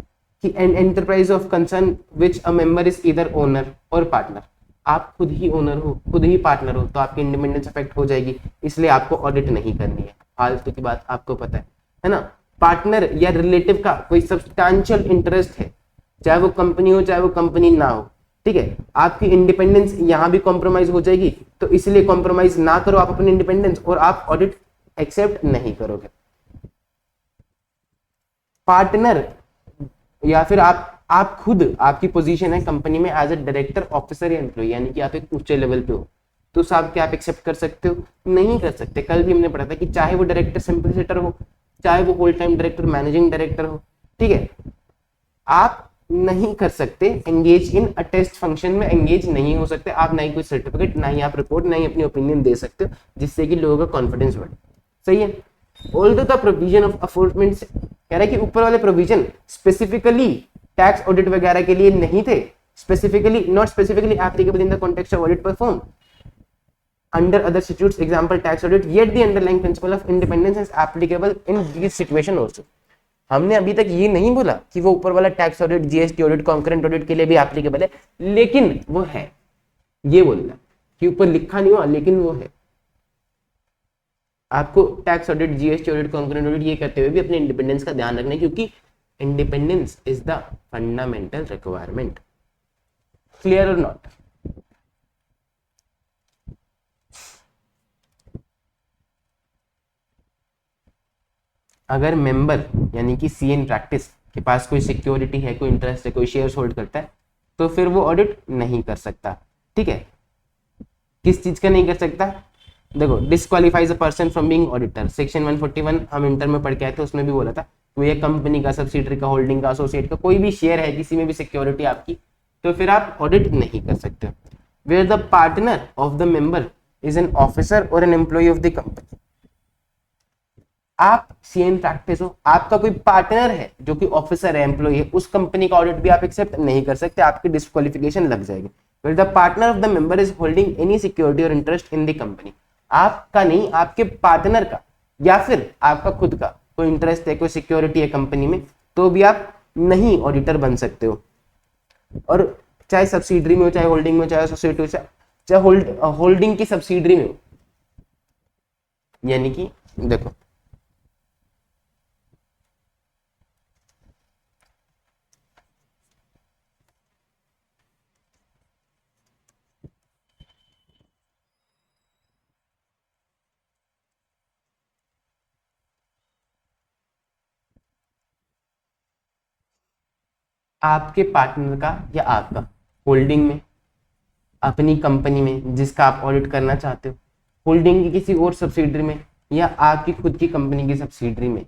कि an enterprise of concern which a member is either owner और पार्टनर, आप खुद ही ओनर हो खुद ही पार्टनर हो तो आपकी इंडिपेंडेंस अफेक्ट हो जाएगी, इसलिए आपको ऑडिट नहीं करनी है। फालतू की बात आपको पता है ना। पार्टनर या रिलेटिव का कोई सब्सटैंशियल इंटरेस्ट है, चाहे वो कंपनी हो चाहे वो कंपनी ना हो, ठीक है, आपकी इंडिपेंडेंस यहां भी कॉम्प्रोमाइज हो जाएगी, तो इसलिए कॉम्प्रोमाइज ना करो आप अपनी इंडिपेंडेंस और आप ऑडिट एक्सेप्ट नहीं करोगे। पार्टनर या फिर आप खुद, आपकी पोजीशन है कंपनी में एज ए डायरेक्टर ऑफिसर या एम्प्लॉय, यानी कि आप एक ऊंचे लेवल पे हो, तो साहब क्या आप एक्सेप्ट कर सकते हो? नहीं कर सकते। कल भी हमने पढ़ा था कि चाहे वो डायरेक्टर सिंपलिसिटर हो, चाहे वो whole time director managing director हो, ठीक है, आप नहीं कर सकते engage in a test function में एंगेज नहीं हो सकते आप, ना ही कोई सर्टिफिकेट, ना ही आप रिपोर्ट, ना ही अपनी ओपिनियन दे सकते हो जिससे कि लोगों का कॉन्फिडेंस बढ़े। सही है। ऑल्दो द प्रोविजन ऑफ अफोर्डमेंट, कह रहा है कि ऊपर वाले प्रोविजन स्पेसिफिकली टैक्स ऑडिट वगैरह के लिए नहीं थे, specifically not specifically applicable in the context of audit perform under other statutes, example tax audit, yet the underlying principle of independence is applicable in this situation also। हमने अभी तक ये नहीं बोला कि वो ऊपर वाला tax audit, GST audit, concurrent audit के लिए भी एप्लीकेबल है, लेकिन वो है, ये बोलना कि ऊपर लिखा नहीं हुआ लेकिन वो है। आपको tax audit, GST audit, concurrent audit ये करते हुए भी अपने इंडिपेंडेंस का ध्यान रखना है क्योंकि independence is the fundamental requirement. Clear और नॉट? अगर मेंबर यानी कि सी इन प्रैक्टिस के पास कोई सिक्योरिटी है, कोई इंटरेस्ट है, कोई शेयर्स होल्ड करता है, तो फिर वो ऑडिट नहीं कर सकता, ठीक है। किस चीज का नहीं कर सकता? देखो, disqualifies a person from being auditor, section 141 हम इंटर में पढ़ के आए थे, उसमें भी बोला था कोई एक कंपनी का, सब्सिडरी का, होल्डिंग का, एसोसिएट का कोई भी शेयर है, किसी में भी सिक्योरिटी आपकी, तो फिर आप ऑडिट नहीं कर सकते। Where the partner of the member is an officer or an employee of the company, आप सीएन प्रैक्टिस हो, आपका कोई पार्टनर है जो कि ऑफिसर है, एम्प्लॉय है, उस कंपनी का ऑडिट भी आप एक्सेप्ट नहीं कर सकते, आपकी डिस्क्वालिफिकेशन लग जाएगी। Where the partner of the member is holding any security or interest in the company, आपका नहीं, आपके पार्टनर का या फिर आपका खुद का कोई इंटरेस्ट है, कोई सिक्योरिटी है कंपनी में, तो भी आप नहीं ऑडिटर बन सकते हो। और चाहे सब्सिडरी में हो, चाहे होल्डिंग में हो, चाहे एसोसिएट हो, चाहे होल्डिंग की सब्सिडरी में हो। यानी कि देखो, आपके पार्टनर का या आपका होल्डिंग में, अपनी कंपनी में जिसका आप ऑडिट करना चाहते हो, होल्डिंग की किसी और सब्सिडरी में, या आपकी खुद की कंपनी की सब्सिडरी में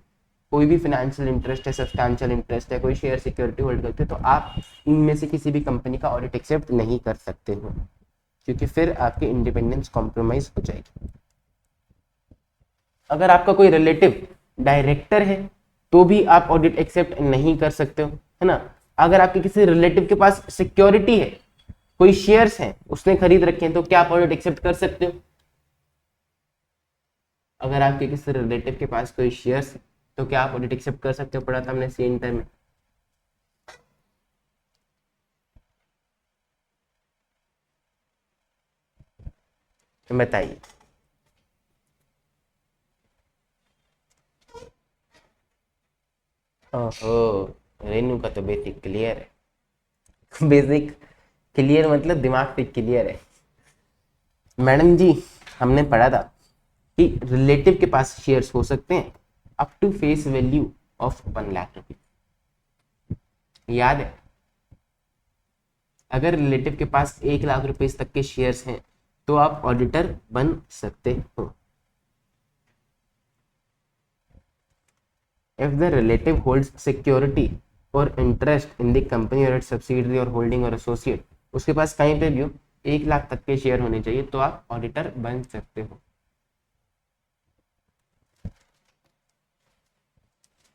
कोई भी फाइनेंशियल इंटरेस्ट है, सब्सटैंशियल इंटरेस्ट है, कोई शेयर सिक्योरिटी होल्ड करते हो, तो आप इनमें से किसी भी कंपनी का ऑडिट एक्सेप्ट नहीं कर सकते हो, क्योंकि फिर आपकी इंडिपेंडेंस कॉम्प्रोमाइज हो जाएगी। अगर आपका कोई रिलेटिव डायरेक्टर है तो भी आप ऑडिट एक्सेप्ट नहीं कर सकते हो, है ना। अगर आपके किसी रिलेटिव के पास सिक्योरिटी है, कोई शेयर्स हैं उसने खरीद रखे हैं, तो क्या आप ऑडिट एक्सेप्ट कर सकते हो? अगर आपके किसी रिलेटिव के पास कोई शेयर्स है तो क्या आप ऑडिट एक्सेप्ट कर सकते हो? पढ़ा था हमने सेम टाइम में। तो बताइए। ओहो, रेनू का तो बेसिक क्लियर है। बेसिक क्लियर मतलब दिमाग पे क्लियर है। मैडम जी, हमने पढ़ा था कि रिलेटिव के पास शेयर्स हो सकते हैं up to face value of 1,00,000 rupees. याद है? अगर रिलेटिव के पास 1,00,000 रुपीज तक के शेयर्स हैं तो आप ऑडिटर बन सकते हो। If the relative holds security or interest in the company or its subsidiary or holding or associate, उसके पास कहीं पे भी हो 1,00,000 तक के शेयर होने चाहिए तो आप ऑडिटर बन सकते हो।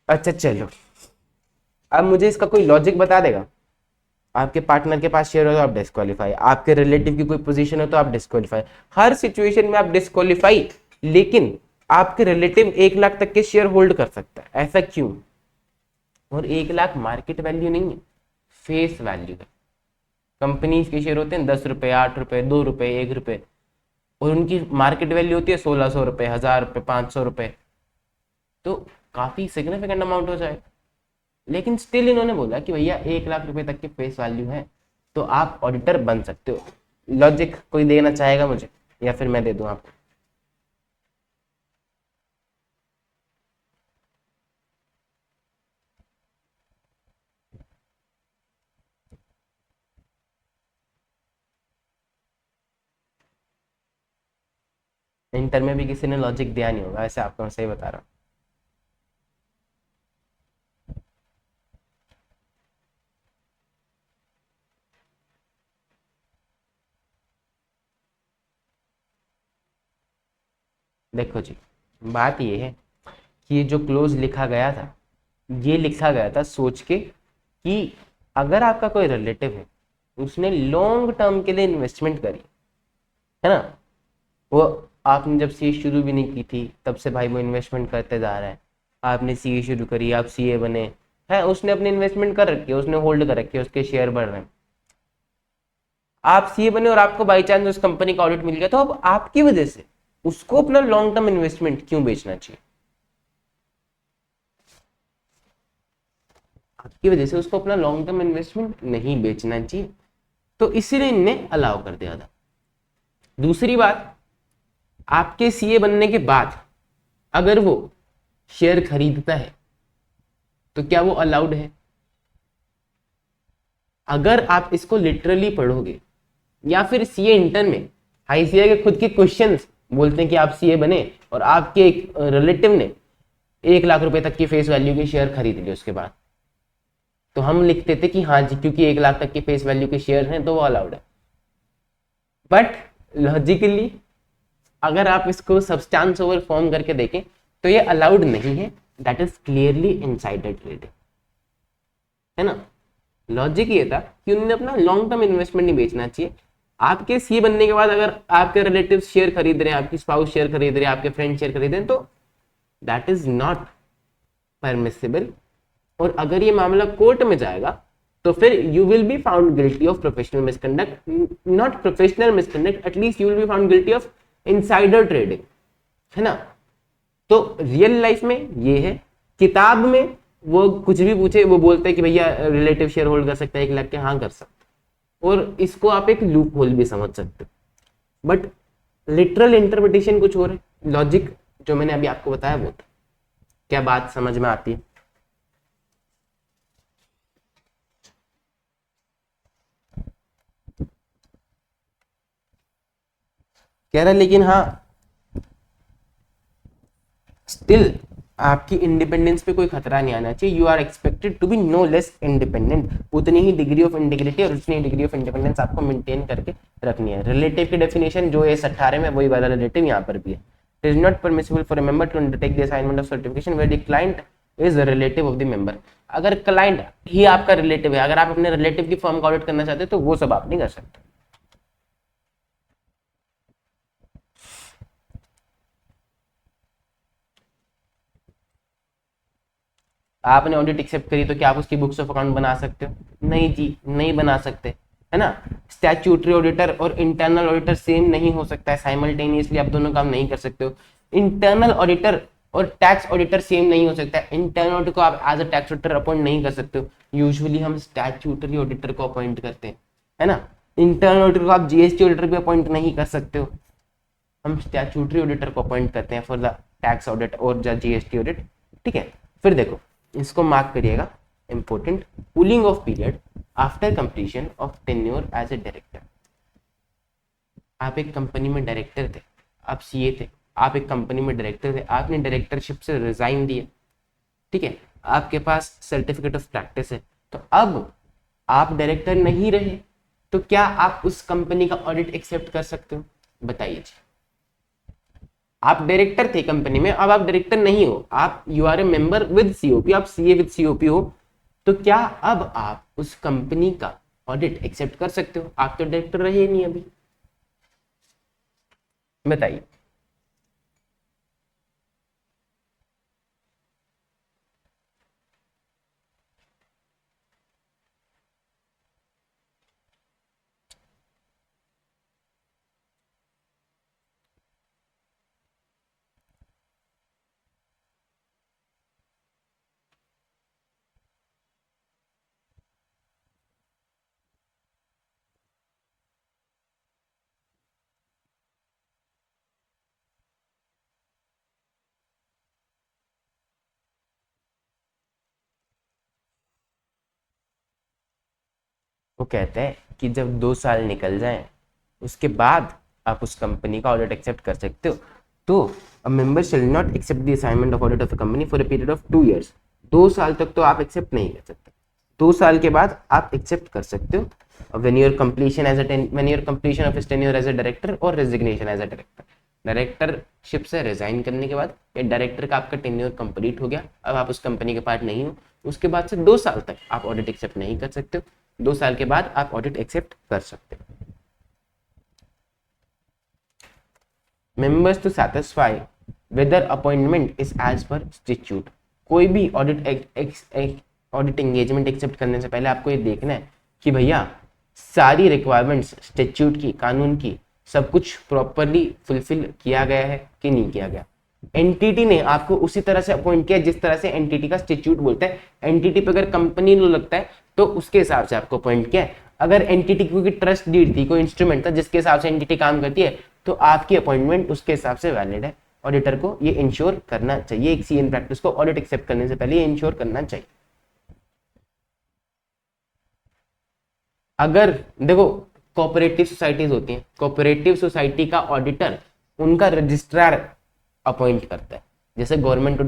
अच्छा चलो, अब मुझे इसका कोई लॉजिक बता देगा। आपके पार्टनर के पास शेयर हो तो आप डिस्क्वालीफाई, आपके रिलेटिव की कोई पोजीशन हो तो आप डिस्क्वालीफाई, हर सिचुएशन में आप डिस्क्वालीफाई। लेकिन आपके रिलेटिव 1,00,000 तक के शेयर होल्ड कर सकता है, ऐसा क्यों? और 1,00,000 मार्केट वैल्यू नहीं है, फेस वैल्यू है। कंपनी के शेयर होते हैं 10 रुपए, 8 रुपए, 2 रुपए, 1 रुपए, और उनकी मार्केट वैल्यू होती है 1,600 रुपए, 1,000 रुपए, 500 रुपए। तो काफी सिग्निफिकेंट अमाउंट हो जाए। लेकिन स्टिल इन्होंने बोला कि भैया 1,00,000 रुपए तक की फेस वैल्यू है तो आप ऑडिटर बन सकते हो। लॉजिक कोई देना चाहेगा मुझे, या फिर मैं दे दूं आपको? इंटर में भी किसी ने लॉजिक दिया नहीं होगा, ऐसे आपको मैं सही बता रहा हूँ। देखो जी, बात ये है कि ये जो क्लोज लिखा गया था, ये लिखा गया था सोच के कि अगर आपका कोई रिलेटिव है, उसने लॉन्ग टर्म के लिए इन्वेस्टमेंट करी, है ना, वो आपने जब सीए शुरू भी नहीं की थी तब से भाई वो इन्वेस्टमेंट करते जा रहा है। आपने सीए शुरू करी, आप सीए बने है, उसने अपनी इन्वेस्टमेंट कर रखी है, उसने होल्ड कर रखी है, उसके शेयर बढ़ रहे हैं। आप सीए बने और आपको बाई चांस उस कंपनी का ऑडिट मिल गया, तो अब आपकी वजह से उसको अपना लॉन्ग टर्म इन्वेस्टमेंट क्यों बेचना चाहिए? आपकी वजह से उसको अपना लॉन्ग टर्म इन्वेस्टमेंट नहीं बेचना चाहिए, तो इसीलिए इनने अलाउ कर दिया था। दूसरी बात, आपके सीए बनने के बाद अगर वो शेयर खरीदता है तो क्या वो अलाउड है? अगर आप इसको लिटरली पढ़ोगे, या फिर सीए इंटर्न में आईसीए के खुद के क्वेश्चंस बोलते हैं कि आप सीए बने और आपके एक रिलेटिव ने 1,00,000 रुपए तक की फेस वैल्यू के शेयर खरीद लिए उसके बाद, तो हम लिखते थे कि हाँ जी क्योंकि 1,00,000 तक की फेस वैल्यू के शेयर हैं तो वो अलाउड है। बट लॉजिकली अगर आप इसको सब्सटेंस ओवर फॉर्म करके देखें तो ये अलाउड नहीं है। That is clearly insider trading, है ना। लॉजिक ये था कि उन्होंने अपना लॉन्ग टर्म इन्वेस्टमेंट नहीं बेचना चाहिए, आपके सीए बनने के बाद अगर आपके रिलेटिव शेयर खरीद रहे हैं, आपकी स्पाउस शेयर खरीद रहे हैं, आपके फ्रेंड शेयर खरीद रहे हैं, तो दैट इज नॉट परमिसिबल। और अगर ये मामला कोर्ट में जाएगा तो फिर you will be found guilty of professional misconduct, not professional misconduct, at least you will be found guilty of insider trading, है ना। तो रियल लाइफ में ये है, किताब में वो कुछ भी पूछे वो बोलते हैं कि भैया रिलेटिव शेयर होल्ड कर सकते हैं 1 लाख के, हाँ कर सकते, और इसको आप एक लूप होल भी समझ सकते हो, बट लिटरल इंटरप्रिटेशन कुछ और है। लॉजिक जो मैंने अभी आपको बताया वो था। क्या बात समझ में आती है? कह रहा लेकिन हाँ स्टिल आपकी इंडिपेंडेंस पे कोई खतरा नहीं आना चाहिए। You are expected to be no less independent, उतनी ही डिग्री ऑफ इंटीग्रिटी और उतनी डिग्री ऑफ इंडिपेंडेंस आपको मेंटेन करके रखनी है। रिलेटिव की डेफिनेशन जो इस 18 में वही वाला रिलेटिव यहाँ पर भी है। It is not permissible for a member to undertake the assignment of certification where the client is the relative of the member. अगर क्लाइंट ही आपका रिलेटिव है, अगर आप अपने रिलेटिव की फर्म का ऑडिट करना चाहते हैं तो वो सब आप नहीं कर सकते। आपने ऑडिट एक्सेप्ट करी तो क्या आप उसकी बुक्स ऑफ अकाउंट बना सकते हो? नहीं जी, नहीं बना सकते, है ना। स्टैट्यूटरी ऑडिटर और इंटरनल ऑडिटर सेम नहीं हो सकता है, साइमल्टेनियसली आप दोनों काम नहीं कर सकते हो। इंटरनल ऑडिटर और टैक्स ऑडिटर सेम नहीं हो सकता है। इंटरनल ऑडिटर को आप as a tax auditor appoint नहीं कर सकते हो, यूजुअली हम स्टैट्यूटरी ऑडिटर को अपॉइंट करते हैं, है ना। इंटरनल ऑडिटर को आप जीएसटी ऑडिटर भी अपॉइंट नहीं कर सकते हो, हम स्टैट्यूटरी ऑडिटर को अपॉइंट करते हैं फॉर द टैक्स ऑडिट और जीएसटी ऑडिट, ठीक है। फिर देखो इसको मार्क करिएगा, important, cooling off period after completion of tenure as a director. आप एक कंपनी में डायरेक्टर थे, आप सीए थे, आप एक कंपनी में डायरेक्टर थे, आपने डायरेक्टरशिप से रिजाइन दिया, ठीक है, आपके पास सर्टिफिकेट ऑफ प्रैक्टिस है, तो अब आप डायरेक्टर नहीं रहे, तो क्या आप उस कंपनी का ऑडिट एक्सेप्ट कर सकते हो? बताइए। आप डायरेक्टर थे कंपनी में, अब आप डायरेक्टर नहीं हो, आप you are a member with COP, आप सीए विद सीओपी हो, तो क्या अब आप उस कंपनी का ऑडिट एक्सेप्ट कर सकते हो? आप तो डायरेक्टर रहे ही नहीं अभी, बताइए। वो कहते हैं कि जब 2 साल निकल जाएं उसके बाद आप उस कंपनी का ऑडिट एक्सेप्ट कर सकते हो। तो a member shall not accept the assignment of audit of the company for a period of 2 years। 2 साल तक तो आप एक्सेप्ट नहीं कर सकते, 2 साल के बाद आप एक्सेप्ट कर सकते हो। When your completion of his tenure as a director or resignation as a director, directorship से रिजाइन करने के बाद या डायरेक्टर का आपका टेन्योर कंप्लीट हो गया, अब आप उस कंपनी के पार्ट नहीं हो, उसके बाद से 2 साल तक आप ऑडिट एक्सेप्ट नहीं कर सकते हो। 2 साल के बाद आप ऑडिट एक्सेप्ट कर सकते हो। Members to satisfy whether appointment is as per statute. कोई भी ऑडिट एंगेजमेंट एक्सेप्ट करने से पहले आपको ये देखना है कि भैया सारी रिक्वायरमेंट्स स्टैट्यूट की, कानून की, सब कुछ प्रॉपरली फुलफिल किया गया है कि नहीं किया गया। एंटिटी ने आपको उसी तरह से अपॉइंट किया जिस तरह से एंटिटी का स्टैट्यूट बोलता है। एंटिटी पे अगर कंपनी लो लगता है तो उसके हिसाब से आपको अपॉइंट किया है। अगर एंटिटी की ट्रस्ट डीड थी, कोई इंस्ट्रूमेंट था जिसके हिसाब से एंटिटी काम करती है, तो आपकी अपॉइंटमेंट उसके हिसाब से वैलिड है। ऑडिटर को ये इंश्योर करना चाहिए, एक सीएन प्रैक्टिस को ऑडिट एक्सेप्ट करने से पहले ये इंश्योर करना चाहिए। अगर देखो कोऑपरेटिव सोसाइटीज होती हैं, कोऑपरेटिव सोसाइटी का ऑडिटर उनका रजिस्ट्रार अपॉइंट करता है। जैसे गवर्नमेंट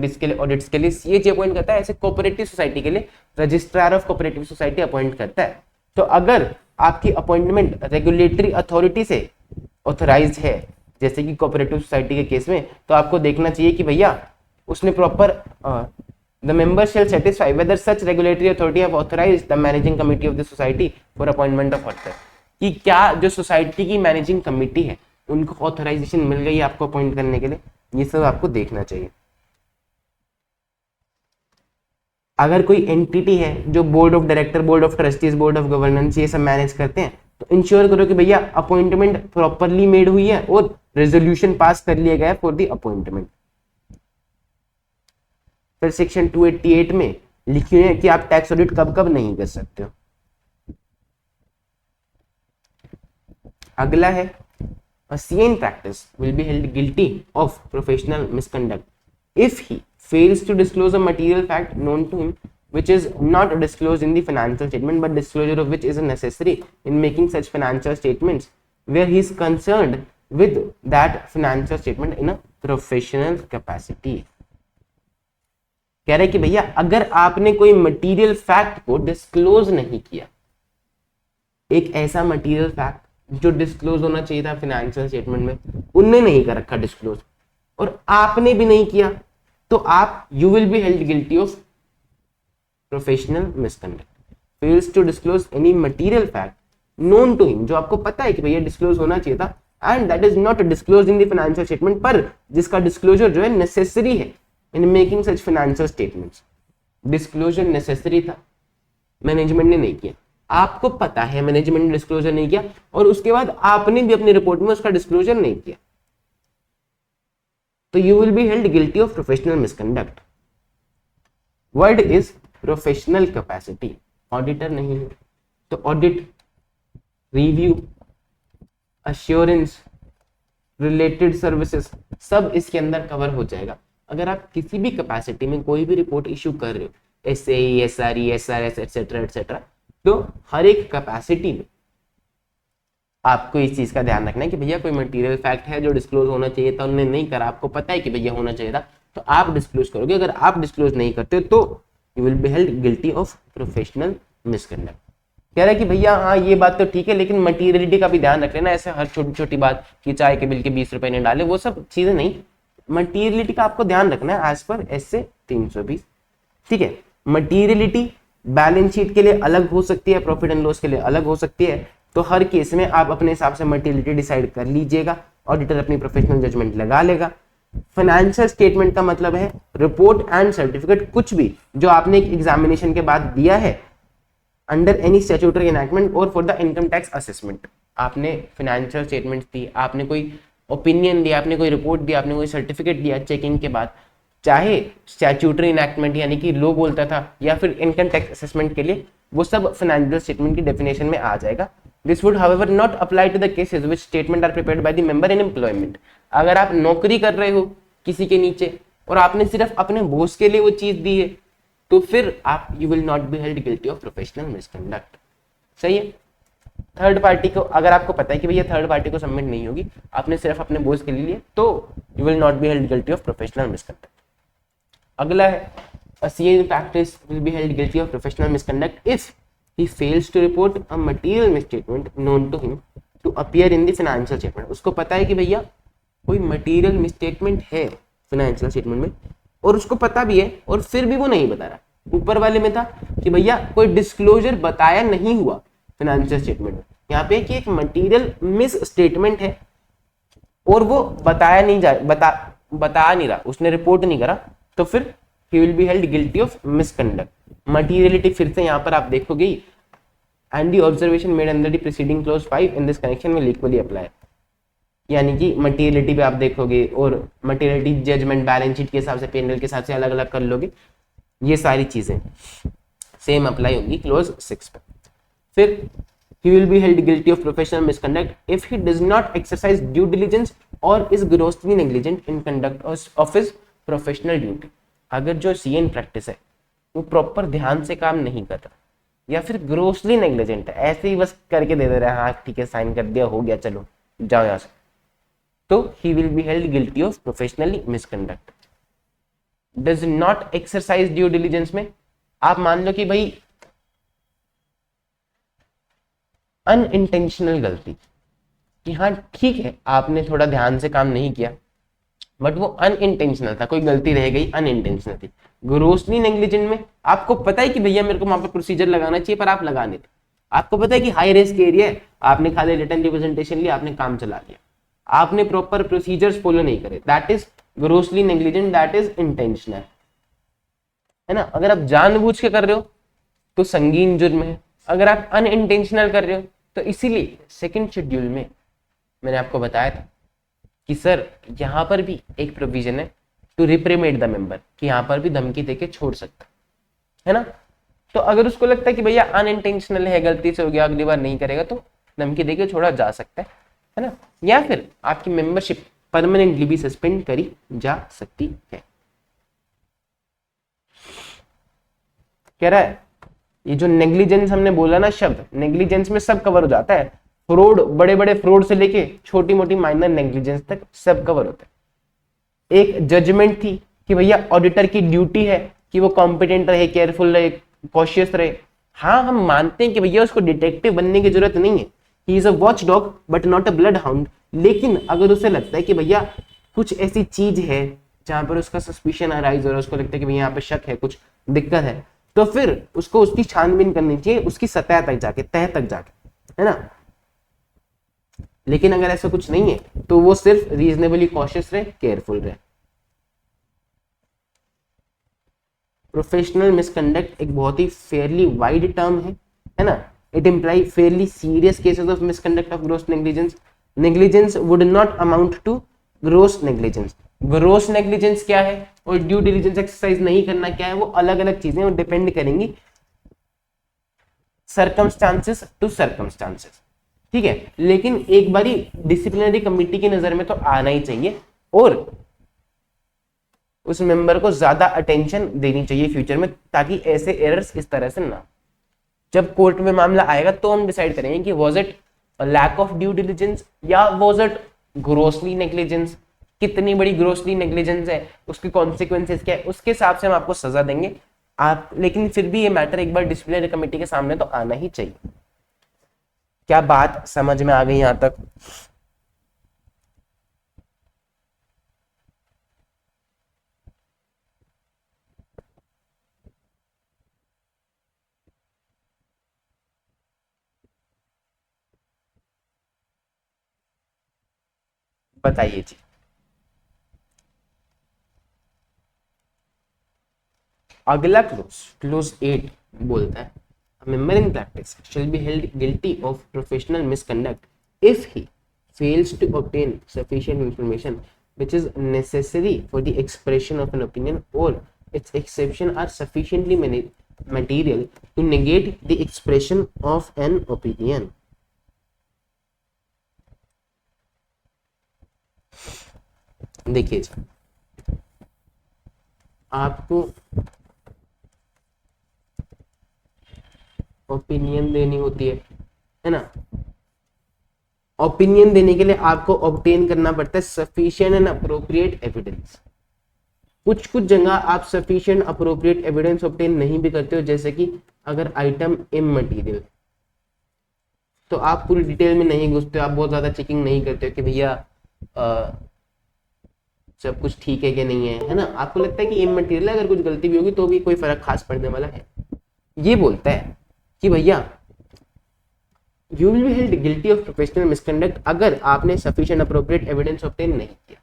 ऑडिट्स के लिए सीएजी अपॉइंट करता है, ऐसे कोऑपरेटिव सोसाइटी के लिए registrar of cooperative society appoint करता है। तो अगर आपकी अपॉइंटमेंट रेगुलेटरी अथॉरिटी से ऑथराइज्ड है, जैसे कि कोऑपरेटिव सोसाइटी के केस में, तो आपको देखना चाहिए कि भैया उसने proper the member shall satisfy whether such regulatory authority have authorised the managing committee of the society for appointment of auditor. कि क्या जो सोसाइटी की मैनेजिंग कमेटी है उनको ऑथराइजेशन मिल गई आपको अपॉइंट करने के लिए, ये सब आपको देखना चाहिए। अगर कोई एंटिटी है जो board of director, board of trustees, board of governance ये सब मैनेज करते हैं, तो इंश्योर करो कि भैया अपॉइंटमेंट प्रॉपरली मेड हुई है और रेजोल्यूशन पास कर लिया गया है फॉर द अपॉइंटमेंट। फिर सेक्शन 288 में लिखी है कि आप टैक्स ऑडिट कब कब नहीं कर सकते हो। अगला है a CA in practice will be held guilty of professional misconduct if he fails to disclose a material fact known to him which is not disclosed in the financial statement but disclosure of which is necessary in making such financial statements where he is concerned with that financial statement in a professional capacity। कह रहे कि भैया अगर आपने कोई material fact को disclose नहीं किया, एक ऐसा मटेरियल फैक्ट जो डिस्क्लोज होना चाहिए था फाइनेंशियल स्टेटमेंट में, उनने नहीं कर रखा डिस्क्लोज और आपने भी नहीं किया, तो आप you will be held guilty of professional misconduct. Fails to disclose any material fact known to him, जो आपको पता है कि भैया डिस्क्लोज होना चाहिए था and that is not disclose in the financial statement, पर जिसका डिस्क्लोजर जो है नेसेसरी है in making such financial statements. Disclosure necessary था, मैनेजमेंट ने नहीं किया, आपको पता है मैनेजमेंट ने डिस्क्लोजर नहीं किया और उसके बाद आपने भी अपनी रिपोर्ट में उसका डिस्क्लोजर नहीं किया, तो you will be held guilty of professional misconduct. Word is professional capacity, auditor नहीं है तो audit, review, assurance, related services सब इसके अंदर कवर हो जाएगा। अगर आप किसी भी कैपेसिटी में कोई भी रिपोर्ट इश्यू कर रहे हो, SAE, SRE, SRS etcetera etcetera, तो हर एक कैपेसिटी में आपको इस चीज का ध्यान रखना है कि भैया कोई मटेरियल फैक्ट है जो डिस्क्लोज होना चाहिए था, उन्होंने नहीं करा, आपको पता है कि भैया होना चाहिए था, तो आप डिस्क्लोज करोगे। अगर आप डिस्क्लोज नहीं करते तो you will be held guilty of professional misconduct. कह रहा है कि भैया हाँ ये बात तो ठीक है, लेकिन मटीरियलिटी का भी ध्यान रख लेना। ऐसे हर छोटी छोटी बात कि चाय के बिल के 20 रुपए ने डाले, वो सब चीजें नहीं, मटीरियलिटी का आपको ध्यान रखना है एज पर एसए 320। ठीक है, मटीरियलिटी बैलेंस शीट के लिए अलग हो सकती है, प्रॉफिट एंड लॉस के लिए अलग हो सकती है, तो हर केस में आप अपने हिसाब से मटीरियलिटी डिसाइड कर लीजिएगा, ऑडिटर अपनी प्रोफेशनल जजमेंट लगा लेगा। फाइनेंशियल स्टेटमेंट का मतलब है रिपोर्ट एंड सर्टिफिकेट, कुछ भी जो आपने एक एग्जामिनेशन के बाद दिया है अंडर एनी स्टैट्यूटरी एनैक्टमेंट और for the income tax assessment. आपने फाइनेंशियल स्टेटमेंट दी, आपने कोई ओपिनियन दिया, आपने कोई रिपोर्ट दिया, आपने कोई सर्टिफिकेट दिया चेकिंग के बाद, चाहे स्टैट्यूटरी इनैक्टमेंट यानी कि लॉ बोलता था या फिर इनकम टैक्स असेसमेंट के लिए, वो सब फाइनेंशियल स्टेटमेंट की डेफिनेशन में आ जाएगा। This would however not apply to the cases which statement are prepared by the member in employment. अगर आप नौकरी कर रहे हो किसी के नीचे और आपने सिर्फ अपने बॉस के लिए वो चीज दी है, तो फिर आप you will not be held guilty of professional misconduct. सही है। थर्ड पार्टी को, अगर आपको पता है कि भैया थर्ड पार्टी को सबमिट नहीं होगी, आपने सिर्फ अपने बॉस के लिए लिए, तो you will not be held guilty of professional misconduct. अगला है a CA in practice will be held guilty of professional misconduct if he fails to report a material misstatement known to him to appear in the financial statement। उसको पता है कि भैया कोई material misstatement है financial statement में और उसको पता भी है और फिर भी वो नहीं बता रहा। ऊपर वाले में था कि भैया कोई डिस्क्लोजर बताया नहीं हुआ फाइनेंशियल स्टेटमेंट में, यहाँ पे कि एक मटेरियल मिस स्टेटमेंट है और वो बताया नहीं बता नहीं रहा, उसने रिपोर्ट नहीं करा, तो फिर he will be held guilty of misconduct। materiality फिर से यहाँ पर आप देखोगे and the observation made under the preceding clause 5 in this connection will equally apply। यानी कि materiality पे आप देखोगे और materiality जजमेंट बैलेंस शीट के हिसाब से, पेनल के हिसाब से अलग अलग कर लोगे, ये सारी चीजें सेम अप्लाई होगी क्लोज 6 पे। फिर he will be held guilty of professional misconduct if he does not exercise due diligence or is grossly negligent in conduct of his professional duty। अगर जो CA इन प्रैक्टिस है वो proper ध्यान से काम नहीं कर रहा या फिर ग्रोसली नेग्लिजेंट है, ऐसे ही बस करके दे रहा है, हाँ ठीक है साइन कर दिया हो गया चलो जाओ यहाँ से, तो ही will be held guilty of professionally misconduct. Does not exercise due diligence में आप मान लो कि भाई अनइंटेंशनल गलती, कि हाँ ठीक है आपने थोड़ा ध्यान से काम नहीं किया बट वो अनइंटेंशनल था, कोई गलती रह गई अनइंटेंशनल थी। ग्रोसली नेग्लिजेंट में आपको पता है कि भैया मेरे को वहां पर प्रोसीजर लगाना चाहिए पर आप लगा नहीं थे, आपको पता है कि हाई रिस्क एरिया है, आपने खाली रिटर्न रिप्रेजेंटेशन लिया, आपने काम चला लिया, आपने प्रॉपर प्रोसीजर्स फॉलो नहीं करे, that is grossly negligent, that is intentional, है ना। अगर आप जानबूझ के कर रहे हो तो संगीन जुर्म है, अगर आप अनइंटेंशनल कर रहे हो तो इसीलिए सेकंड शेड्यूल में मैंने आपको बताया था कि सर यहाँ पर भी एक प्रोविजन है टू रिप्रिमेंड द मेंबर, कि यहाँ पर भी धमकी देके छोड़ सकता है ना। तो अगर उसको लगता है कि भैया अनइंटेंशनल है, गलती से हो गया, अगली बार नहीं करेगा, तो धमकी देके छोड़ा जा सकता है ना। या फिर आपकी मेंबरशिप परमानेंटली भी सस्पेंड करी जा सकती है। कह रहा है ये जो नेग्लिजेंस हमने बोला ना शब्द, नेग्लिजेंस में सब कवर हो जाता है, फ्रॉड, बड़े बड़े फ्रॉड से लेके छोटी मोटी माइनर नेग्लिजेंस तक सब कवर होता है। एक जजमेंट थी कि भैया ऑडिटर की ड्यूटी है कि वो कॉम्पिटेंट रहे, केयरफुल रहे, कॉशियस रहे। हाँ, हम मानते हैं कि भैया उसको डिटेक्टिव बनने की जरूरत नहीं है, he is a watch dog but not a blood hound. लेकिन अगर उसे लगता है कि भैया कुछ ऐसी चीज है जहां पर उसका सस्पिशन अराइज हो रहा है, उसको लगता है कि भैया यहाँ पे शक है, कुछ दिक्कत है, तो फिर उसको उसकी छानबीन करनी चाहिए, उसकी सतह तक जाके, तह तक जाके, है ना। लेकिन अगर ऐसा कुछ नहीं है तो वो सिर्फ रीजनेबली कॉशियस रहे, केयरफुल रहे। प्रोफेशनल मिसकंडक्ट एक बहुत ही फेयरली वाइड टर्म है ना। It imply fairly serious cases of misconduct of gross negligence. Negligence would not amount to gross negligence. Gross negligence क्या है और ड्यू डिलिजेंस एक्सरसाइज नहीं करना क्या है, वो अलग अलग चीजें, वो डिपेंड करेंगी सर्कमस्टांसेस टू सर्कमस्टांसेस, ठीक है। लेकिन एक बारी डिसिप्लिनरी कमिटी की नजर में तो आना ही चाहिए और उस मेंबर को ज्यादा अटेंशन देनी चाहिए फ्यूचर में, ताकि ऐसे एरर्स इस तरह से ना, जब कोर्ट में मामला आएगा तो हम डिसाइड करेंगे कि was it lack of due diligence या वाज इट ग्रोसली नेग्लिजेंस, कितनी बड़ी ग्रोसली नेग्लिजेंस है, उसके कॉन्सिक्वेंसेस क्या है, उसके हिसाब से हम आपको सजा देंगे आप। लेकिन फिर भी ये मैटर एक बार डिसिप्लिनरी कमेटी के सामने तो आना ही चाहिए। क्या बात समझ में आ गई यहां तक? बताइए जी। अगला क्लोज 8 बोलता है a member in practice shall be held guilty of professional misconduct if he fails to obtain sufficient information which is necessary for the expression of an opinion or its exception are sufficiently material to negate the expression of an opinion। देखिए आपको opinion देनी होती है ना। Opinion देने के लिए आपको ऑब्टेन करना पड़ता है सफिशिएंट एंड अप्रोप्रिएट एविडेंस। कुछ कुछ जगह आप सफिशिएंट अप्रोप्रिएट एविडेंस ऑब्टेन नहीं भी करते हो, जैसे कि अगर आइटम इममटेरियल तो आप पूरी डिटेल में नहीं घुसते हो, आप बहुत ज्यादा चेकिंग नहीं करते हो कि भैया सब कुछ ठीक है कि नहीं है ना। आपको लगता है कि इममटेरियल है, अगर कुछ गलती भी होगी तो भी कोई फर्क खास पड़ने वाला है। ये बोलता है कि भैया you will be held guilty of professional misconduct अगर आपने सफिशिएंट अप्रोप्रिएट एविडेंस ऑब्टेन नहीं किया,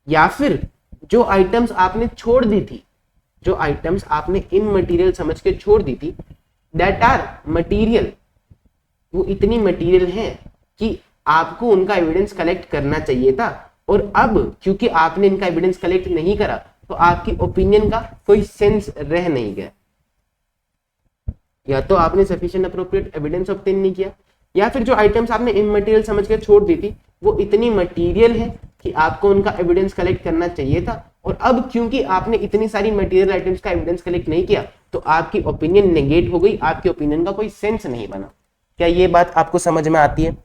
या फिर जो आइटम्स आपने छोड़ दी थी, जो आइटम्स आपने इममटेरियल समझ के छोड़ दी थी, दैट आर मटीरियल, वो इतनी मटीरियल है कि आपको उनका एविडेंस कलेक्ट करना चाहिए था, और अब क्योंकि आपने इनका एविडेंस कलेक्ट नहीं करा तो आपकी ओपिनियन का कोई सेंस रह नहीं गया। या तो आपने सफिशिएंट अप्रोप्रिएट एविडेंस ऑब्टेन नहीं किया, या फिर जो आइटम्स आपने इममटेरियल समझ के छोड़ दी थी वो इतनी मटेरियल है कि आपको उनका एविडेंस कलेक्ट करना चाहिए था, और अब क्योंकि आपने इतनी सारी मटेरियल आइटम्स का एविडेंस कलेक्ट नहीं किया तो आपकी ओपिनियन नेगेट हो गई, आपकी ओपिनियन का कोई सेंस नहीं बना। क्या ये बात आपको समझ में आती है?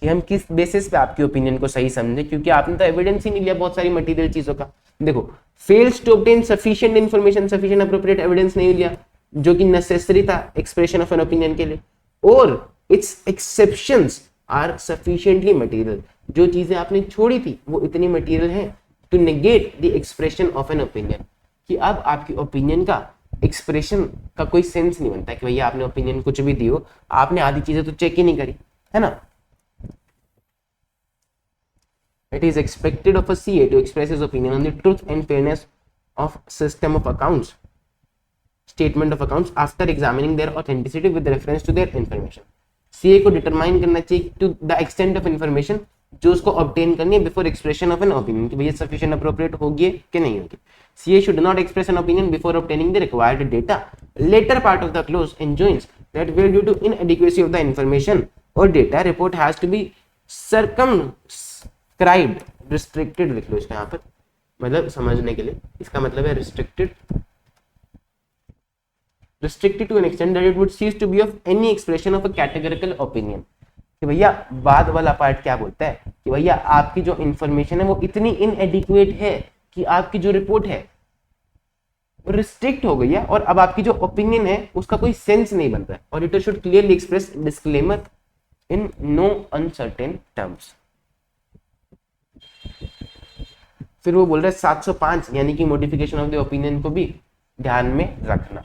कि हम किस बेसिस पे आपकी ओपिनियन को सही समझे, क्योंकि आपने तो एविडेंस ही नहीं लिया बहुत सारी मटेरियल चीजों का। देखो, fails to obtain sufficient information, sufficient appropriate evidence नहीं लिया जो कि नेसेसरी था एक्सप्रेशन ऑफ एन ओपिनियन के लिए, और its exceptions are sufficiently material, जो चीजें आपने छोड़ी थी वो इतनी मटेरियल है to negate the expression of an opinion, कि अब आपकी ओपिनियन का एक्सप्रेशन का कोई सेंस नहीं बनता है कि भैया आपने ओपिनियन कुछ भी दियो, आपने आधी चीजें तो चेक ही नहीं करी, है ना। It is expected of a CA to express his opinion on the truth and fairness of system of accounts, statement of accounts after examining their authenticity with reference to their information. CA को determine करना चाहिए to the extent of information जो उसको obtain करनी है before expression of an opinion कि भैया sufficient appropriate होगी कि नहीं होगी। CA should not express an opinion before obtaining the required data. Later part of the clause enjoins that where due to inadequacy of the information or data, report has to be circumscribed, restricted लिख लो इसका यहाँ पर, मतलब समझने के लिए इसका मतलब है restricted to an extent that it would cease to be of any expression of a categorical opinion. कि भैया बाद वाला पार्ट क्या बोलता है कि भैया आपकी जो इंफॉर्मेशन है वो इतनी इनएडिक्वेट है कि आपकी जो रिपोर्ट है वो रिस्ट्रिक्ट हो गई है और अब आपकी जो ओपिनियन है उसका कोई सेंस नहीं बन रहा है। Auditor should clearly express disclaimer in no uncertain terms. फिर वो बोल रहा है 705 यानी कि मॉडिफिकेशन ऑफ द ओपिनियन को भी ध्यान में रखना।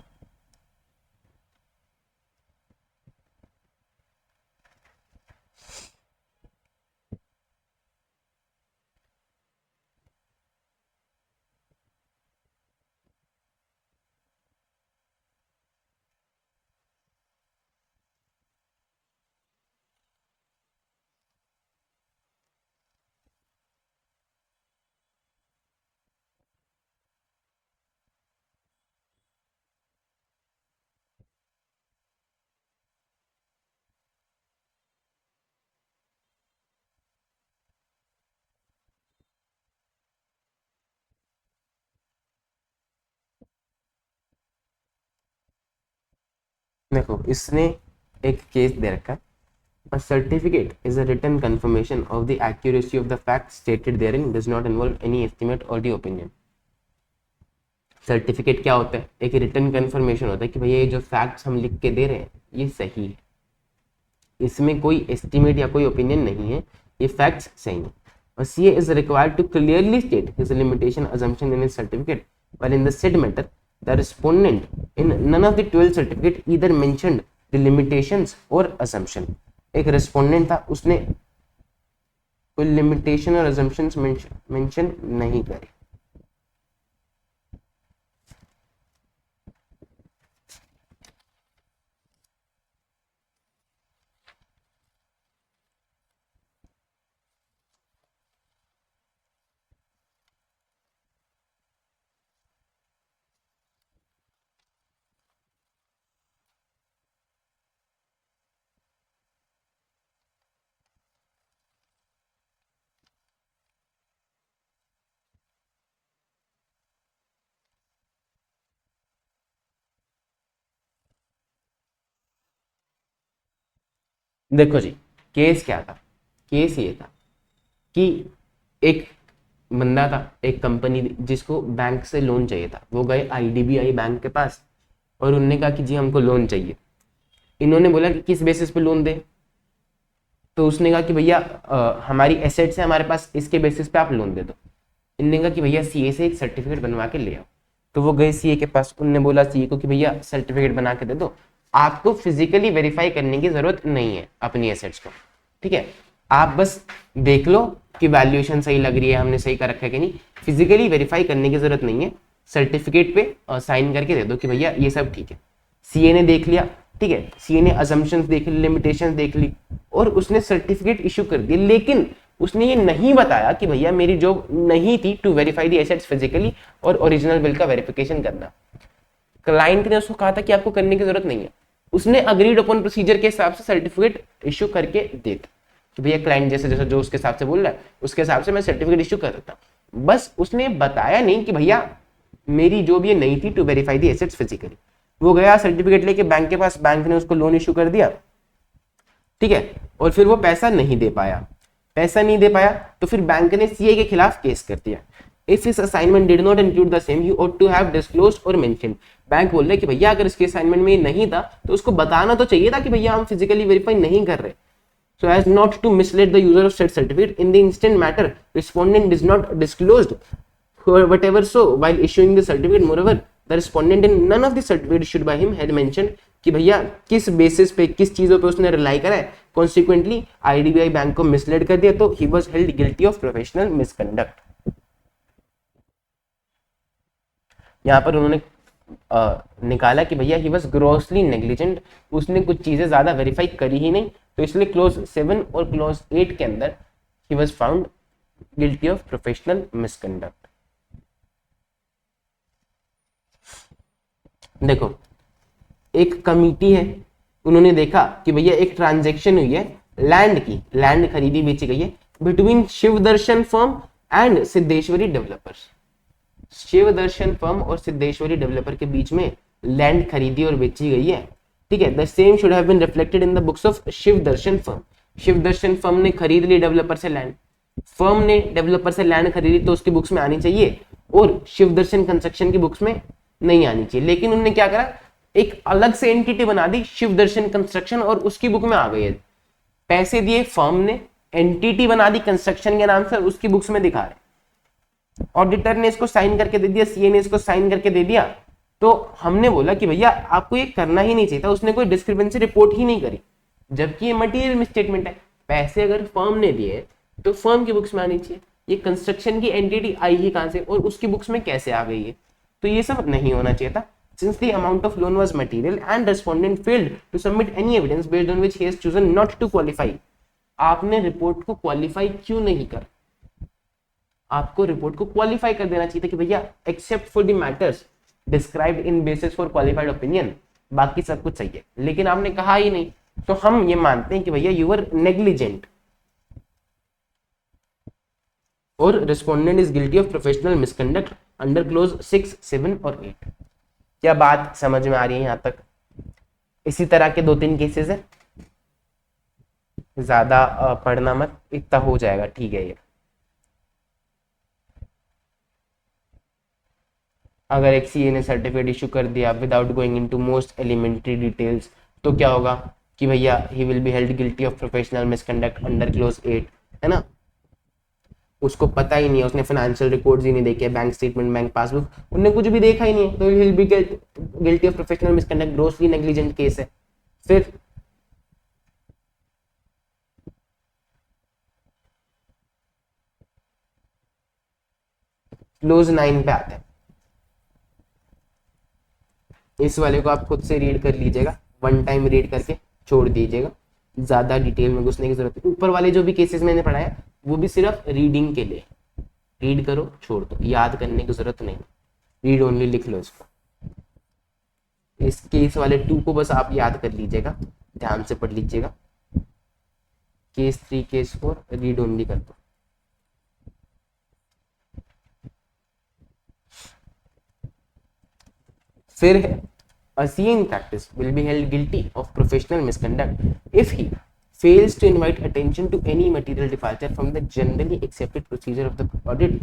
देखो इसने एक केस दे रखा है, a certificate is a written confirmation of the accuracy of the facts stated therein, does not involve any estimate or the opinion. Certificate क्या होता है, एक रिटन कंफर्मेशन होता है कि भैया ये जो फैक्ट्स हम लिख के दे रहे हैं ये सही है, इसमें कोई एस्टिमेट या कोई ओपिनियन नहीं है, ये फैक्ट्स सही है। और CA is required to clearly state his limitation assumption in his certificate, while in the said matter the respondent in none of the 12 certificate either mentioned the limitations or assumption. एक respondent था उसने कोई limitation और assumptions mention नहीं करे। देखो जी case क्या था, केस ये था कि एक बंदा था, एक कंपनी जिसको बैंक से लोन चाहिए था, वो गए IDBI बैंक के पास और उन्होंने कहा कि जी हमको लोन चाहिए। इन्होंने बोला कि किस बेसिस पे लोन दे, तो उसने कहा कि भैया हमारी एसेट्स है हमारे पास, इसके बेसिस पे आप लोन दे दो। इन्होंने कहा कि भैया CA से एक सर्टिफिकेट बनवा के ले आओ। तो वो गए CA के पास, उनने बोला CA को कि भैया सर्टिफिकेट बना के दे दो, आपको फिजिकली वेरीफाई करने की जरूरत नहीं है अपनी एसेट्स को, ठीक है, आप बस देख लो कि वैल्यूएशन सही लग रही है, हमने सही कर रखा है कि नहीं, फिजिकली वेरीफाई करने की जरूरत नहीं है, सर्टिफिकेट पे साइन करके दे दो कि भैया ये सब ठीक है। CA ने देख लिया, ठीक है, CA ने असम्पशंस देख ली, लिमिटेशंस देख ली और उसने सर्टिफिकेट इशू कर दिया, लेकिन उसने ये नहीं बताया कि भैया मेरी जॉब नहीं थी to verify the assets physically और ओरिजिनल बिल का वेरिफिकेशन करना। क्लाइंट ने उसको कहा था कि आपको करने की जरूरत नहीं है, उसने अग्रीड अपॉन प्रोसीजर के हिसाब से सर्टिफिकेट इशू करके देता कि भैया क्लाइंट जैसे जैसे जो उसके हिसाब से बोल रहा है उसके हिसाब से मैं सर्टिफिकेट इशू कर देता। बस उसने बताया नहीं कि भैया मेरी जॉब ये नहीं थी to verify the assets physically. वो गया सर्टिफिकेट लेके बैंक के पास, बैंक ने उसको लोन इशू कर दिया, ठीक है, और फिर वो पैसा नहीं दे पाया। पैसा नहीं दे पाया तो फिर बैंक ने CA के खिलाफ केस कर दिया। If his assignment did not include the same, you ought to have disclosed or mentioned. Bank बोल रहे कि भैया अगर इसके असाइनमेंट में ये नहीं था तो उसको बताना तो चाहिए था कि भैया हम फिजिकली वेरीफाई नहीं कर रहे। So as not to mislead the user of said certificate, in the instant matter, respondent is not disclosed whatever. So while issuing the certificate, moreover the respondent in none of the certificate issued by him had mentioned कि भैया किस basis पे, किस चीजों पे उसने rely करा है. कॉन्सिक्वेंटली आईडीबीआई बैंक को मिसलेड कर दिया, तो he was held guilty of professional misconduct. यहाँ पर उन्होंने निकाला कि भैया ही वॉज ग्रॉसली नेग्लिजेंट, उसने कुछ चीजें ज्यादा वेरीफाई करी ही नहीं, तो इसलिए क्लोज 7 और क्लोज 8 के अंदर he was found guilty of professional misconduct. देखो एक कमिटी है, उन्होंने देखा कि भैया एक ट्रांजैक्शन हुई है लैंड की, लैंड खरीदी बेची गई है between Shiv Darshan firm and Siddheshwari developers. Shiv Darshan firm और सिद्धेश्वरी डेवलपर के बीच में लैंड खरीदी और बेची गई है. ठीक है, the same should have been reflected in the books of Shiv Darshan firm. Shiv Darshan firm ने खरीद ली डेवलपर से लैंड, फर्म ने डेवलपर से लैंड खरीदी, तो उसकी बुक्स में आनी चाहिए, और शिव दर्शन कंस्ट्रक्शन की बुक्स में नहीं आनी चाहिए. लेकिन उन्होंने क्या करा, एक अलग से एंटिटी बना दी शिव दर्शन कंस्ट्रक्शन, और उसकी बुक में आ गई है. पैसे दिए फर्म ने, एंटिटी बना दी कंस्ट्रक्शन के नाम से, उसकी बुक्स में दिखा रहे. ऑडिटर ने इसको साइन करके दे दिया, सीए ने इसको साइन करके दे दिया. तो हमने बोला कि भैया आपको ये करना ही नहीं चाहिए था, उसने कोई डिस्क्रिपेंसी रिपोर्ट ही नहीं करी, जबकि ये मटेरियल मिसस्टेटमेंट है. पैसे अगर फर्म ने दिए तो फर्म की बुक्स में आनी चाहिए. ये कंस्ट्रक्शन की एंटिटी आई ही कहां से और उसकी बुक्स में कैसे आ गई है, तो ये सब नहीं होना चाहिए था. Since the amount of loan was material and respondent failed to submit any evidence based on which he has chosen not to qualify, आपने रिपोर्ट को क्वालिफाई क्यों नहीं कर. आपको रिपोर्ट को क्वालिफाई कर देना चाहिए था कि भैया except for the matters described in basis for qualified opinion, बाकी सब कुछ सही है, लेकिन आपने कहा ही नहीं. तो हम ये मानते हैं कि भैया यू आर नेग्लिजेंट और respondent is guilty of professional misconduct under close 6, 7 और 8. क्या बात समझ में आ रही है यहां तक. इसी तरह के 2-3 केसेस है, ज्यादा पढ़ना मत, इतना हो जाएगा. ठीक है, ये अगर एक सीए ने सर्टिफिकेट इशू कर दिया without going into most elementary details, तो क्या होगा कि भैया he will be held guilty of professional misconduct under clause 8, है ना. उसको पता ही नहीं है, उसने फाइनेंशियल रिकॉर्ड्स ही नहीं देखे, बैंक स्टेटमेंट, बैंक पासबुक, उन्होंने कुछ भी देखा ही नहीं है, तो ही will be guilty of professional misconduct, grossly negligent case है. फिर क्लोज 9 पे आते हैं. इस वाले को आप खुद से रीड कर लीजिएगा, वन टाइम रीड करके छोड़ दीजिएगा, ज्यादा डिटेल में घुसने की जरूरत है. ऊपर वाले जो भी केसेस मैंने पढ़ाया वो भी सिर्फ रीडिंग के लिए, रीड करो छोड़ दो, याद करने की जरूरत नहीं, रीड ओनली लिख लो इसको. इस केस वाले 2 को बस आप याद कर लीजिएगा, ध्यान से पढ़ लीजिएगा. केस 3, केस 4 रीड ओनली कर दो. फिर है a CA in practice will be held guilty of professional misconduct if he fails to invite attention to any material departure from the generally accepted procedure of the audit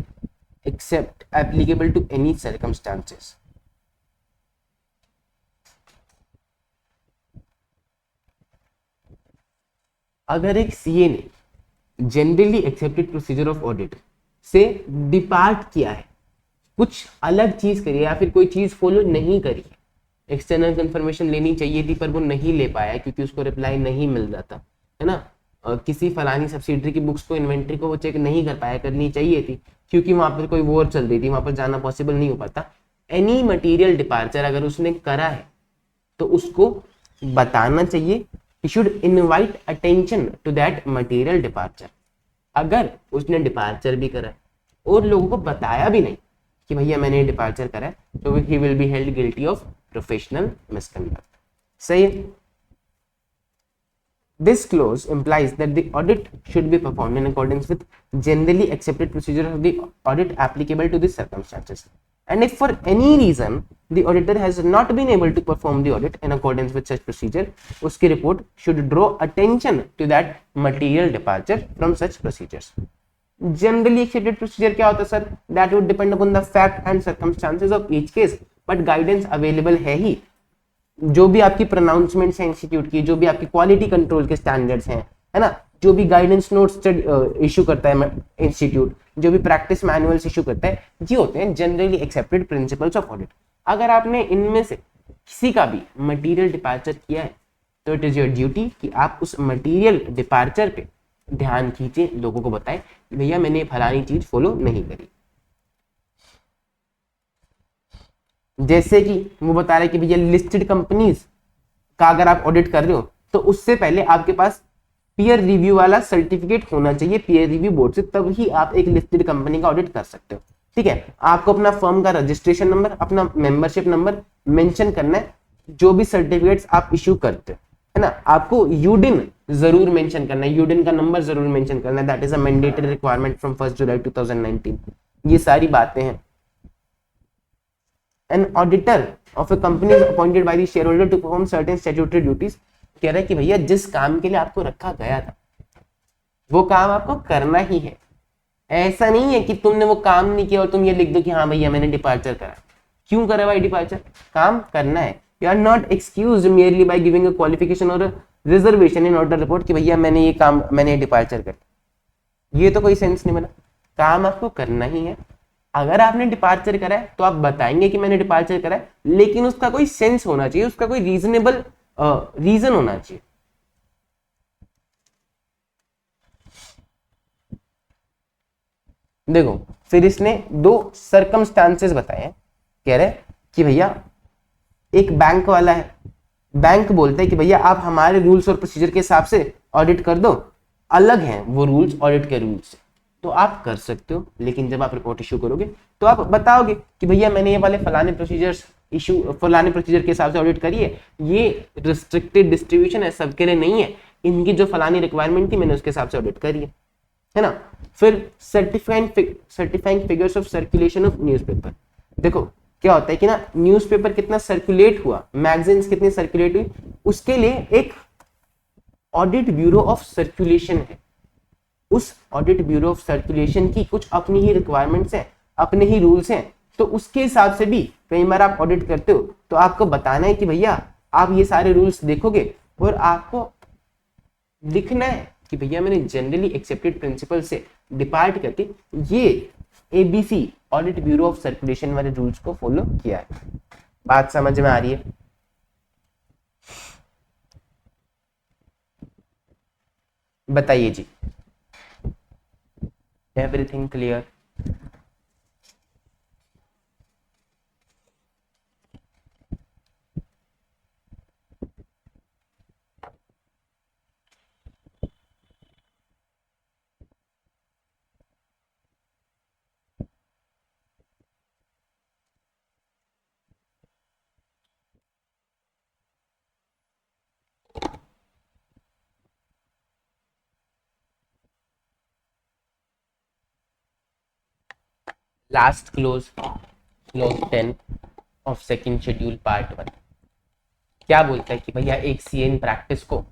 except applicable to any circumstances. अगर एक CA ने generally accepted procedure of audit से depart किया है, कुछ अलग चीज करी है या फिर कोई चीज फॉलो नहीं करी, एक्सटर्नल कंफर्मेशन लेनी चाहिए थी पर वो नहीं ले पाया क्योंकि उसको रिप्लाई नहीं मिल रहा था, है ना. किसी फलानी सब्सिडरी की बुक्स को, इन्वेंट्री को वो चेक नहीं कर पाया, करनी चाहिए थी क्योंकि वहां पर कोई वॉर चल रही थी, वहां पर जाना पॉसिबल नहीं हो पाता. एनी मटीरियल डिपार्चर अगर उसने करा है तो उसको बताना चाहिए. he should invite attention to that material departure. अगर उसने डिपार्चर भी करा है और लोगों को बताया भी नहीं कि भैया मैंने डिपार्चर करा है, तो he will be held guilty of professional misconduct. सही है. This clause implies that the audit should be performed in accordance with generally accepted procedure of the audit applicable to the circumstances. And if for any reason the auditor has not been able to perform the audit in accordance with such procedure, उसकी report should draw attention to that material departure from such procedures. Generally accepted procedure क्या होता है sir? That would depend upon the fact and circumstances of each case, but guidance available है ही. जो भी आपकी pronouncements हैं institute की, जो भी आपकी क्वालिटी कंट्रोल के स्टैंडर्ड्स हैं, है ना, जो भी गाइडेंस नोट्स इशू करता है इंस्टीट्यूट, जो भी प्रैक्टिस मैनुअल्स इशू करता है, ये होते हैं generally accepted principles of audit. अगर आपने इनमें से किसी का भी मटेरियल डिपार्चर किया है तो इट इज योर ड्यूटी कि आप उस मटेरियल डिपार्चर पे ध्यान खींचे, लोगों को बताएं कि भैया मैंने फलानी चीज फॉलो नहीं करी। जैसे कि वो बता रहे कि भैया लिस्टेड कंपनीज का अगर आप ऑडिट कर रहे हो तो उससे पहले आपके पास पीयर रिव्यू वाला सर्टिफिकेट होना चाहिए पीयर रिव्यू बोर्ड से, तब ही आप एक लिस्टेड कंपनी का ऑडिट कर सकते हो। ठीक है, आपको अपना फर्म का रजिस्ट्रेशन नंबर, अपना मेंबरशिप नंबर मेंशन करना है, जो भी सर्टिफिकेट्स आप इशू करते हो, है ना। आपको यूडिन जरूर मेंशन करना है, यूडिन का नंबर जरूर मेंशन करना है, that is a mandatory requirement from 1 जुलाई 2019। ये सारी बातें हैं। An auditor of a company is appointed by the shareholder to perform certain statutory duties। कह रहा है कि भैया जिस काम के लिए आपको रखा गया था वो काम आपको करना ही है। ऐसा नहीं है कि तुमने वो काम नहीं किया और तुम ये लिख दो कि हाँ भैया मैंने डिपार्चर करा। क्यों करा भाई डिपार्चर? काम करना है। You are not excused merely by giving a qualification or a reservation in order report कि भैया मैंने ये काम, मैंने डिपार्चर कर, ये तो कोई सेंस नहीं बना। काम आपको करना ही है। अगर आपने डिपार्चर करा है तो आप बताएंगे कि मैंने डिपार्चर करा है, लेकिन उसका कोई सेंस होना चाहिए, उसका कोई रीजनेबल रीजन होना चाहिए। देखो फिर इसने 2 सर्कमस्टांसेस बताए हैं। कह रहे कि भैया एक बैंक वाला है, बैंक बोलता है कि भैया आप हमारे रूल्स और प्रोसीजर के हिसाब से ऑडिट कर दो, अलग हैं वो रूल्स ऑडिट के रूल्स से, तो आप कर सकते हो। लेकिन जब आप रिपोर्ट इशू करोगे तो आप बताओगे कि भैया मैंने ये वाले फलाने प्रोसीजर्स फलाने प्रोसीजर के हिसाब से ऑडिट करी है, ये रिस्ट्रिक्टेड डिस्ट्रीब्यूशन है, सबके लिए नहीं है, इनकी जो फलानी रिक्वायरमेंट थी मैंने उसके हिसाब से ऑडिट करी है ना। फिर certifying figures of circulation of newspaper. देखो क्या होता है कि ना न्यूज़पेपर कितना सर्कुलेट हुआ, मैगजीन्स कितनी सर्कुलेट हुई, उसके लिए एक ऑडिट ब्यूरो ऑफ सर्कुलेशन है। उस ऑडिट ब्यूरो ऑफ सर्कुलेशन की कुछ अपनी ही रिक्वायरमेंट्स हैं, अपने ही रूल्स हैं, तो उसके हिसाब से भी कई बार आप ऑडिट करते हो तो आपको बताना है कि भैया आप ये सारे रूल्स देखोगे और आपको लिखना है कि भैया मैंने जनरली एक्सेप्टेड प्रिंसिपल से डिपार्ट करके ये ABC audit bureau of circulation वाले रूल्स को फॉलो किया है। बात समझ में आ रही है? बताइए जी, everything clear? Last clause 10 of second schedule part 1 क्या बोलता है कि भैया एक सीए इन प्रैक्टिस को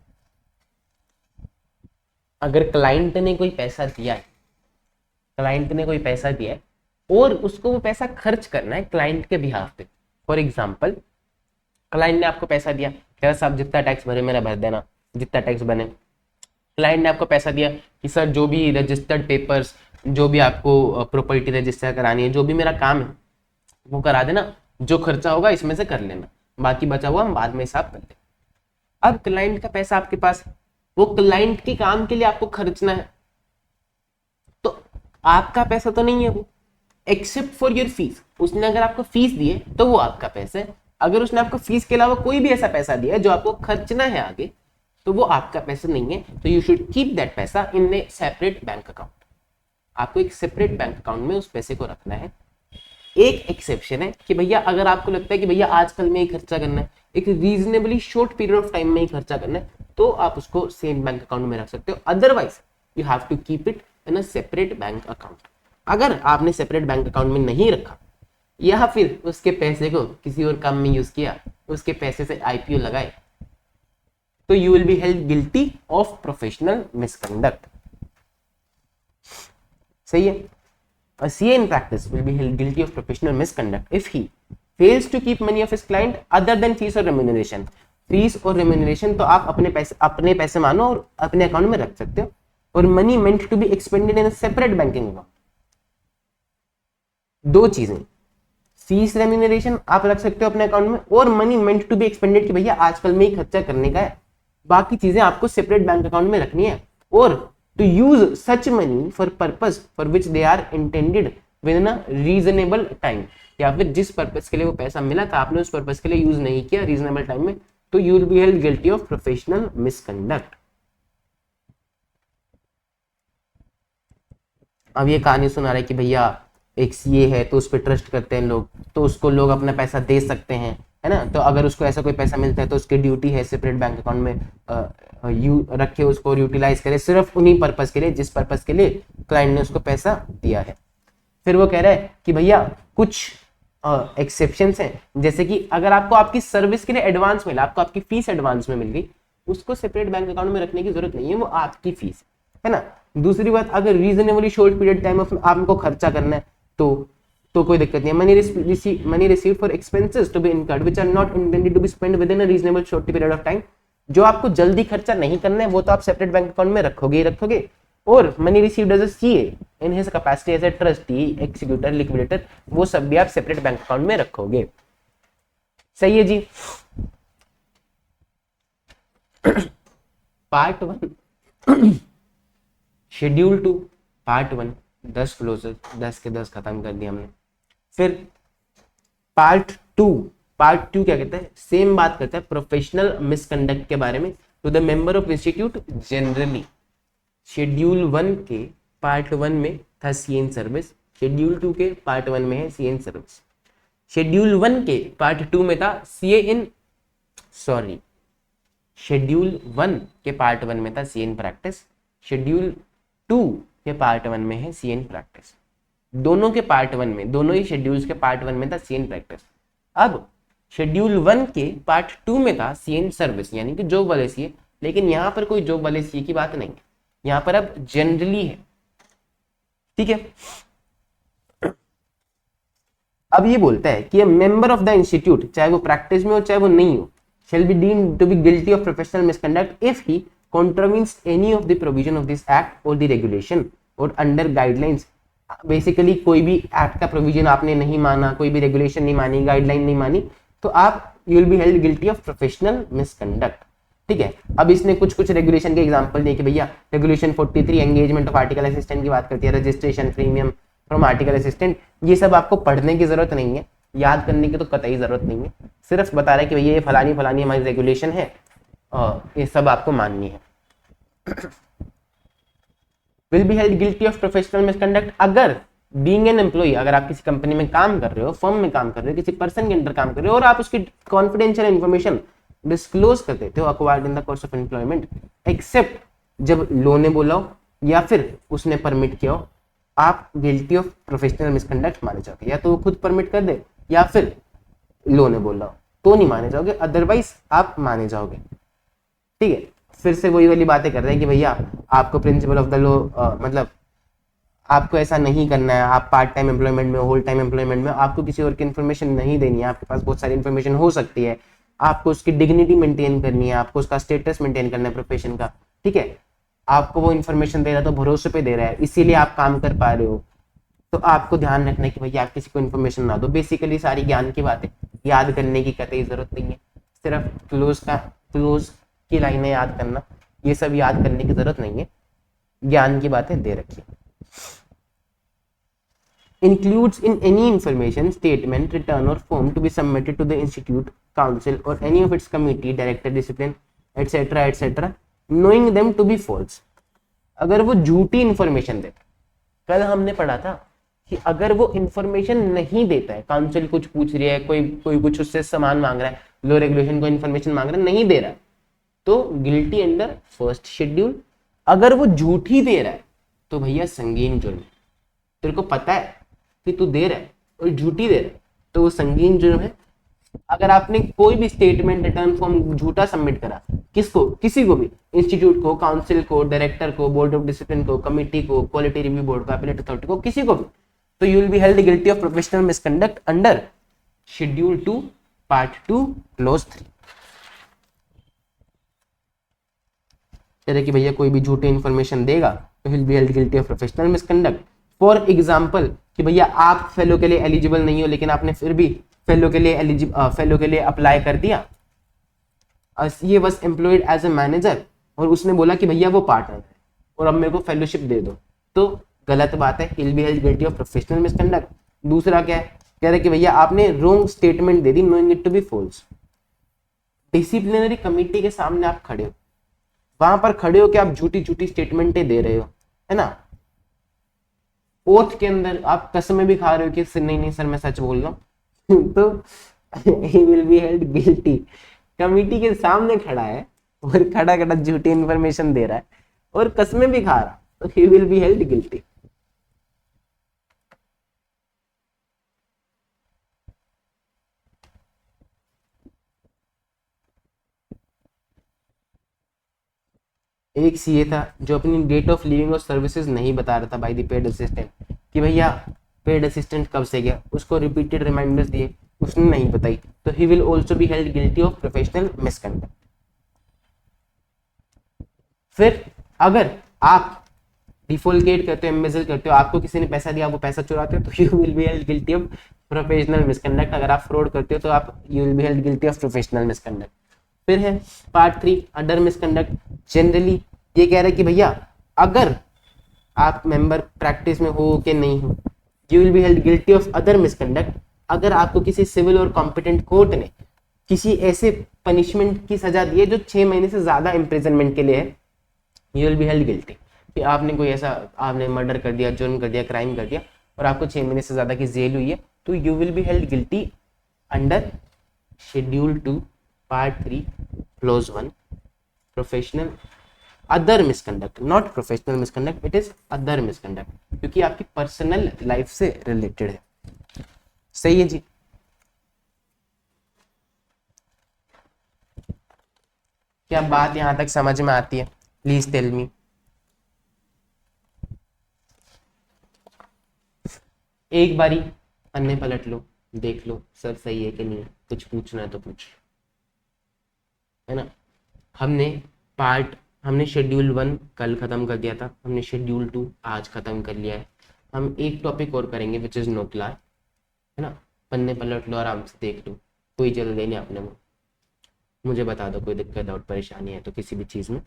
अगर क्लाइंट ने कोई पैसा दिया है, क्लाइंट ने कोई पैसा दिया है और उसको वो पैसा खर्च करना है क्लाइंट के बिहाफ पे। फॉर एग्जाम्पल क्लाइंट ने आपको पैसा दिया, क्या साहब जितना टैक्स भरे मेरा भर देना, जितना टैक्स बने। क्लाइंट ने आपको पैसा दिया कि सर जो भी रजिस्टर्ड पेपर्स, जो भी आपको प्रॉपर्टी रजिस्टर करानी है, जो भी मेरा काम है वो करा देना, जो खर्चा होगा इसमें से कर लेना, बाकी बचा हुआ हम बाद में हिसाब कर लेंगे। अब क्लाइंट का पैसा आपके पास, वो क्लाइंट के काम के लिए आपको खर्चना है, तो आपका पैसा तो नहीं है वो, एक्सेप्ट फॉर योर फीस। उसने अगर आपको फीस दी है तो वो आपका पैसा है। अगर उसने आपको फीस के अलावा कोई भी ऐसा पैसा दिया है जो आपको खर्चना है आगे, तो वो आपका पैसा नहीं है। तो यू शुड कीप दैट पैसा इन ए सेपरेट बैंक अकाउंट। आपको एक सेपरेट बैंक अकाउंट में उस पैसे को रखना है। एक एक्सेप्शन है कि भैया अगर आपको लगता है कि भैया आजकल में ही खर्चा करना है, एक reasonably short period of time में ही खर्चा करना है, तो आप उसको सेम बैंक अकाउंट में रख सकते हो। Otherwise you have to keep it in a separate bank account. अगर आपने सेपरेट बैंक अकाउंट में नहीं रखा या फिर उसके पैसे को किसी और काम में यूज किया, उसके पैसे से आईपीओ लगाए, तो you will be held guilty of professional misconduct. सही है? A CA in practice will be held guilty of professional misconduct if he fails to keep money of his client other than fees or remuneration। Fees और remuneration तो आप अपने पैसे मानो और अपने अकाउंट में रख सकते हो, और money meant to be expended in a separate banking account. दो चीजें, फीस रेम्यूनरेशन आप रख सकते हो अपने अकाउंट में, और money meant to be expended कि भैया आजकल में ही खर्चा करने का है, बाकी चीजें आपको सेपरेट बैंक अकाउंट में रखनी है। और to use such money for purpose for which they are intended within a reasonable time, या फिर जिस पर्पस के लिए वो पैसा मिला था आपने उस पर्पस के लिए यूज नहीं किया रीजनेबल टाइम में, तो you will be held guilty of professional misconduct. अब ये कहानी सुना रहा है कि भैया एक सीए है तो उस पर ट्रस्ट करते हैं लोग, तो उसको लोग अपना पैसा दे सकते हैं, है ना, तो अगर उसको ऐसा कोई पैसा मिलता है तो उसकी ड्यूटी है सेपरेट बैंक अकाउंट में यू रखे, उसको यूटिलाइज करे सिर्फ उन्हीं पर्पस के लिए जिस पर्पस के लिए क्लाइंट ने उसको पैसा दिया है। फिर वो कह रहा है कि भैया कुछ एक्सेप्शंस हैं, जैसे कि अगर आपको आपकी सर्विस के लिए एडवांस मिला, आपको आपकी फीस एडवांस में मिल गई, उसको सेपरेट बैंक अकाउंट में रखने की जरूरत नहीं है, वो आपकी फीस है ना। दूसरी बात, अगर रीजनेबली शॉर्ट पीरियड टाइम आपको खर्चा करना है तो कोई दिक्कत नहीं है। Money receive for expenses to be incurred which are not intended to be spend within a reasonable short period of time, जो आपको जल्दी खर्चा नहीं करना है वो तो आप सेपरेट बैंक अकाउंट में रखोगे ही रखोगे। और money received as a CA in his capacity as a trustee, executor, liquidator, वो सब भी आप सेपरेट बैंक अकाउंट में रखोगे। सही है जी। पार्ट 1 शेड्यूल 2 पार्ट 1 10 क्लोजर, 10 के 10 खत्म कर दिया हमने। फिर पार्ट 2 क्या कहता है, सेम बात करता है प्रोफेशनल मिसकंडक्ट के बारे में to the member of institute generally. Schedule 1 के पार्ट 1 में था सीएन सर्विस, शेड्यूल 2 के पार्ट 1 में है सीएन सर्विस। शेड्यूल 1 के पार्ट 2 में था शेड्यूल 1 के पार्ट 1 में था सीएन प्रैक्टिस, शेड्यूल 2 के पार्ट 1 में है सीएन प्रैक्टिस। दोनों के पार्ट 1 में, दोनों ही शेड्यूल्स के पार्ट 1 में था सीएन प्रैक्टिस। अब शेड्यूल 1 के पार्ट 2 में था सीएन सर्विस, यानी कि जॉब वाले सीए, लेकिन यहां पर कोई जॉब वाले सीए की बात नहीं है, यहां पर अब जनरली है। ठीक है, अब ये बोलता है कि मेंबर ऑफ द इंस्टीट्यूट, चाहे वो प्रैक्टिस में हो चाहे वो नहीं हो, shall be deemed to be guilty of professional misconduct if he contravenes any of the provision of this act or the regulation or under guidelines। Basically कोई भी एक्ट का प्रोविजन आपने नहीं माना, कोई भी रेगुलेशन नहीं मानी, गाइडलाइन नहीं मानी, तो आप you will be held guilty of professional misconduct. ठीक है, अब इसने कुछ रेगुलेशन के एग्जांपल दिए कि भैया regulation 43 engagement of article assistant की बात करती है, registration premium from article assistant, ये सब आपको पढ़ने की जरूरत नहीं है, याद करने की तो कतई जरूरत नहीं है, सिर्फ बता रहा है कि भैया ये फलानी फलानी हमारी रेगुलेशन है और ये सब आपको माननी है। Will be held guilty of professional misconduct अगर बीइंग एन एम्प्लॉई, अगर आप किसी कंपनी में काम कर रहे हो, फर्म में काम कर रहे हो, किसी पर्सन के अंडर काम कर रहे हो और आप उसकी कॉन्फिडेंशियल इन्फॉर्मेशन डिस्क्लोज कर देते हो acquired in the course of employment, except जब लो ने बोला हो या फिर उसने परमिट किया हो, आप गिल्टी ऑफ प्रोफेशनल मिसकंडक्ट माने जाओगे। या तो वो खुद परमिट कर दे या फिर लो ने बोला हो तो नहीं माने जाओगे, अदरवाइज आप माने जाओगे। ठीक है, फिर से वही वाली बातें कर रहे हैं कि भैया आपको प्रिंसिपल ऑफ द लॉ, मतलब आपको ऐसा नहीं करना है, आप पार्ट टाइम एम्प्लॉयमेंट में, होल टाइम एम्प्लॉयमेंट में, आपको किसी और की इन्फॉर्मेशन नहीं देनी है, आपके पास बहुत सारी इन्फॉर्मेशन हो सकती है, आपको उसकी डिग्निटी मेंटेन करनी है, आपको उसका स्टेटस मेंटेन करना है प्रोफेशन का। ठीक है, आपको वो इन्फॉर्मेशन दे रहा है तो भरोसे पे दे रहा है, इसीलिए आप काम कर पा रहे हो, तो आपको ध्यान रखना है कि भैया आप किसी को इन्फॉर्मेशन ना दो। बेसिकली सारी ज्ञान की बातें, याद करने की कतई जरूरत नहीं है, सिर्फ क्लोज की लाइनें याद करना, ये सब याद करने की जरूरत नहीं है, ज्ञान की बातें दे रखी। includes in any information, statement, return or form to be submitted to the institute, council or any of its committee, director, discipline, etc., knowing them to be false। अगर वो झूठी इंफॉर्मेशन देता, कल हमने पढ़ा था कि अगर वो इंफॉर्मेशन नहीं देता है, काउंसिल कुछ पूछ रही है, कोई कुछ उससे सामान मांग रहा है, लो रेगुलेशन को इंफॉर्मेशन मांग रहा है, नहीं दे रहा, तो गिल्टी अंडर फर्स्ट शेड्यूल। अगर वो झूठी दे रहा है तो भैया संगीन जुर्म, तेरे को पता है कि तू दे रहा है और झूठी दे रहा है तो वो संगीन जुर्म है। अगर आपने कोई भी स्टेटमेंट, रिटर्न फॉर्म झूठा सबमिट करा, किसी को भी, इंस्टीट्यूट को, काउंसिल को, डायरेक्टर को, बोर्ड ऑफ डिसिप्लिन को, कमिटी को, क्वालिटी रिव्यू बोर्ड को, अपीलेट अथॉरिटी को, किसी को भी, तो you will be held guilty of professional misconduct under schedule 2 part 2 close 3। कह रहे कि भैया कोई भी झूठी इन्फॉर्मेशन देगा तो will be held guilty of professional misconduct. For example कि भैया आप फेलो के लिए एलिजिबल नहीं हो लेकिन आपने फिर भी फेलो के लिए अप्लाई कर दिया, ये बस एम्प्लॉयड एज ए मैनेजर और उसने बोला कि भैया वो पार्टनर है और अब मेरे को फेलोशिप दे दो, तो गलत बात है, will be held guilty of professional misconduct. दूसरा क्या है, कह रहे कि भैया आपने रॉन्ग स्टेटमेंट दे दी knowing it to be false. Disciplinary committee के सामने आप खड़े हो, वहां पर खड़े हो कि आप झूठी झूठी स्टेटमेंटें दे रहे हो, है ना। ओथ के अंदर आप कसमें भी खा रहे हो कि नहीं नहीं सर मैं सच बोल रहा हूँ तो ही will be held guilty. Committee के सामने खड़ा है और खड़ा खड़ा झूठी इंफॉर्मेशन दे रहा है और कसमें भी खा रहा, तो ही विल बी हेल्ड गिल्टी। एक सीए था जो अपनी डेट ऑफ लिविंग और सर्विसेज नहीं बता रहा था बाय द पेड असिस्टेंट कि भैया पेड असिस्टेंट कब से गया, उसको रिपीटेड रिमाइंडर्स दिए, उसने नहीं बताई, तो he will also be held guilty of professional misconduct. फिर अगर आप डिफॉल्केट करते हो, एम्बेजल करते हो, आपको किसी ने पैसा दिया, वो पैसा चुराते हो, तो you will be held guilty of professional misconduct. अगर आप फ्रॉड करते हो तो आप you will be held guilty of professional misconduct. फिर है पार्ट 3 अदर मिसकंडक्ट। जनरली ये कह रहे हैं कि भैया अगर आप मेंबर प्रैक्टिस में हो कि नहीं हो, you will be held guilty of other misconduct अगर आपको किसी सिविल और कॉम्पिटेंट कोर्ट ने किसी ऐसे पनिशमेंट की सजा दी है जो 6 महीने से ज्यादा इम्प्रिजनमेंट के लिए है, you will be held guilty. कि आपने कोई ऐसा, आपने मर्डर कर दिया, जुर्म कर दिया, क्राइम कर दिया और आपको 6 महीने से ज्यादा की जेल हुई है, तो you will be held guilty under schedule 2 part 3 close 1 professional other misconduct, not professional misconduct, it is other misconduct क्योंकि आपकी पर्सनल लाइफ से रिलेटेड है। सही है जी। क्या बात यहां तक समझ में आती है? Please tell me. एक बारी पन्ने पलट लो, देख लो सर सही है कि नहीं है, कुछ पूछना है तो पूछ, है ना। हमने शेड्यूल 1 कल खत्म कर दिया था, हमने शेड्यूल 2 आज खत्म कर लिया है। हम एक टॉपिक और करेंगे विच इज नोटला, है ना। पन्ने पलट लो, आराम से देख लो, कोई जल्दी नहीं अपने को। मुझे बता दो कोई दिक्कत डाउट परेशानी है तो किसी भी चीज में।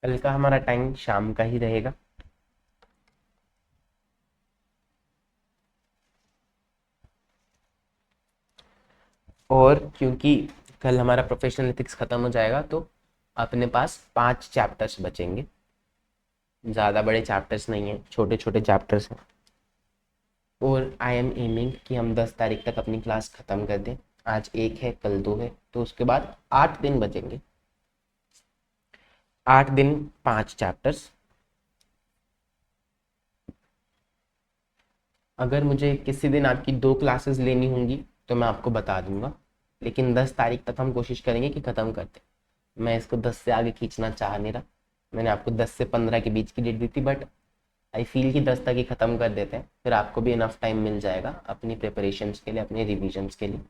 कल का हमारा टाइम शाम का ही रहेगा। और क्योंकि कल हमारा प्रोफेशनल एथिक्स खत्म हो जाएगा तो अपने पास 5 चैप्टर्स बचेंगे, ज़्यादा बड़े चैप्टर्स नहीं हैं, छोटे छोटे चैप्टर्स हैं। और आई एम एमिंग कि हम 10 तारीख तक अपनी क्लास ख़त्म कर दें। आज 1 है, कल 2 है, तो उसके बाद 8 दिन बचेंगे। 8 दिन 5 चैप्टर्स। अगर मुझे किसी दिन आपकी 2 क्लासेस लेनी होंगी तो मैं आपको बता दूंगा, लेकिन 10 तारीख तक हम कोशिश करेंगे कि ख़त्म कर दें। मैं इसको 10 से आगे खींचना चाह नहीं रहा, मैंने आपको 10 से 15 के बीच की डेट दी थी, बट आई फील कि 10 तक ही ख़त्म कर देते हैं, फिर आपको भी इनफ टाइम मिल जाएगा अपनी प्रिपरेशंस के लिए, अपने रिविजन्स के लिए।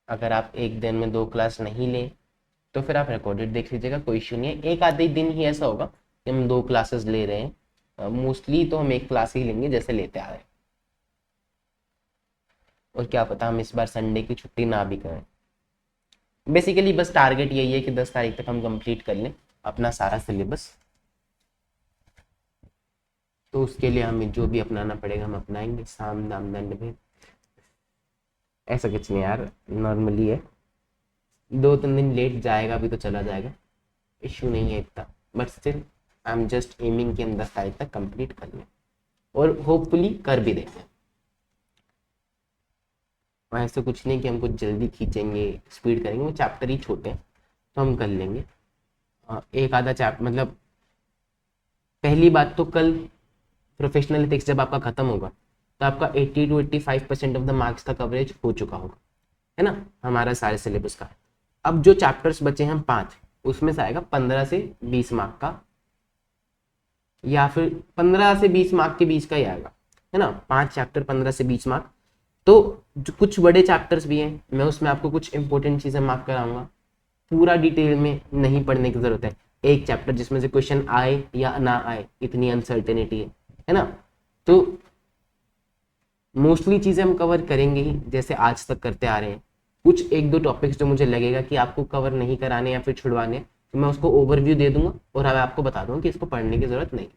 अगर आप एक दिन में 2 क्लास नहीं ले तो फिर आप रिकॉर्डेड देख लीजिएगा, कोई इशू नहीं है। एक आधे दिन ही ऐसा होगा कि हम 2 क्लासेस ले रहे हैं, मोस्टली तो हम 1 क्लास ही लेंगे जैसे लेते आ रहे हैं। और क्या पता हम इस बार संडे की छुट्टी ना भी करें। बेसिकली बस टारगेट यही है कि 10 तारीख तक हम कंप्लीट कर लें अपना सारा सिलेबस। तो उसके लिए हमें जो भी अपनाना पड़ेगा हम अपनाएंगे, साम दाम दंड भेद। ऐसा कुछ नहीं यार, नॉर्मली है, 2-3 दिन लेट जाएगा भी तो चला जाएगा, इश्यू नहीं है इतना। But still I am just aiming कि हम 10 तारीख तक कंप्लीट कर लें और होपफुली कर भी देंगे। ऐसा कुछ नहीं कि हम कुछ जल्दी खींचेंगे स्पीड करेंगे, वो चैप्टर ही छोटे हैं तो हम कर लेंगे। एक आधा चैप्टर मतलब, पहली बात तो कल प्रोफेशनल एथिक्स जब आपका खत्म होगा तो आपका 80 to 85% ऑफ द मार्क्स का कवरेज हो चुका होगा, है ना, हमारा सारे सिलेबस का। अब जो चैप्टर्स बचे हैं 5, उसमें से आएगा 15 से 20 मार्क का, या फिर 15 से 20 मार्क के बीच का ही आएगा, है ना, 5 चैप्टर 15 से 20 मार्क। तो जो कुछ बड़े चैप्टर्स भी हैं, मैं उसमें आपको कुछ इंपॉर्टेंट चीज़ें मार्क कराऊंगा, पूरा डिटेल में नहीं पढ़ने की जरूरत है। एक चैप्टर जिसमें से क्वेश्चन आए या ना आए, इतनी अनसर्टेनिटी है ना। तो मोस्टली चीज़ें हम कवर करेंगे ही जैसे आज तक करते आ रहे हैं। कुछ एक दो टॉपिक्स जो मुझे लगेगा कि आपको कवर नहीं कराने या फिर छुड़वाने, तो मैं उसको ओवरव्यू दे दूंगा और अब आपको बता दूंगा कि इसको पढ़ने की जरूरत नहीं।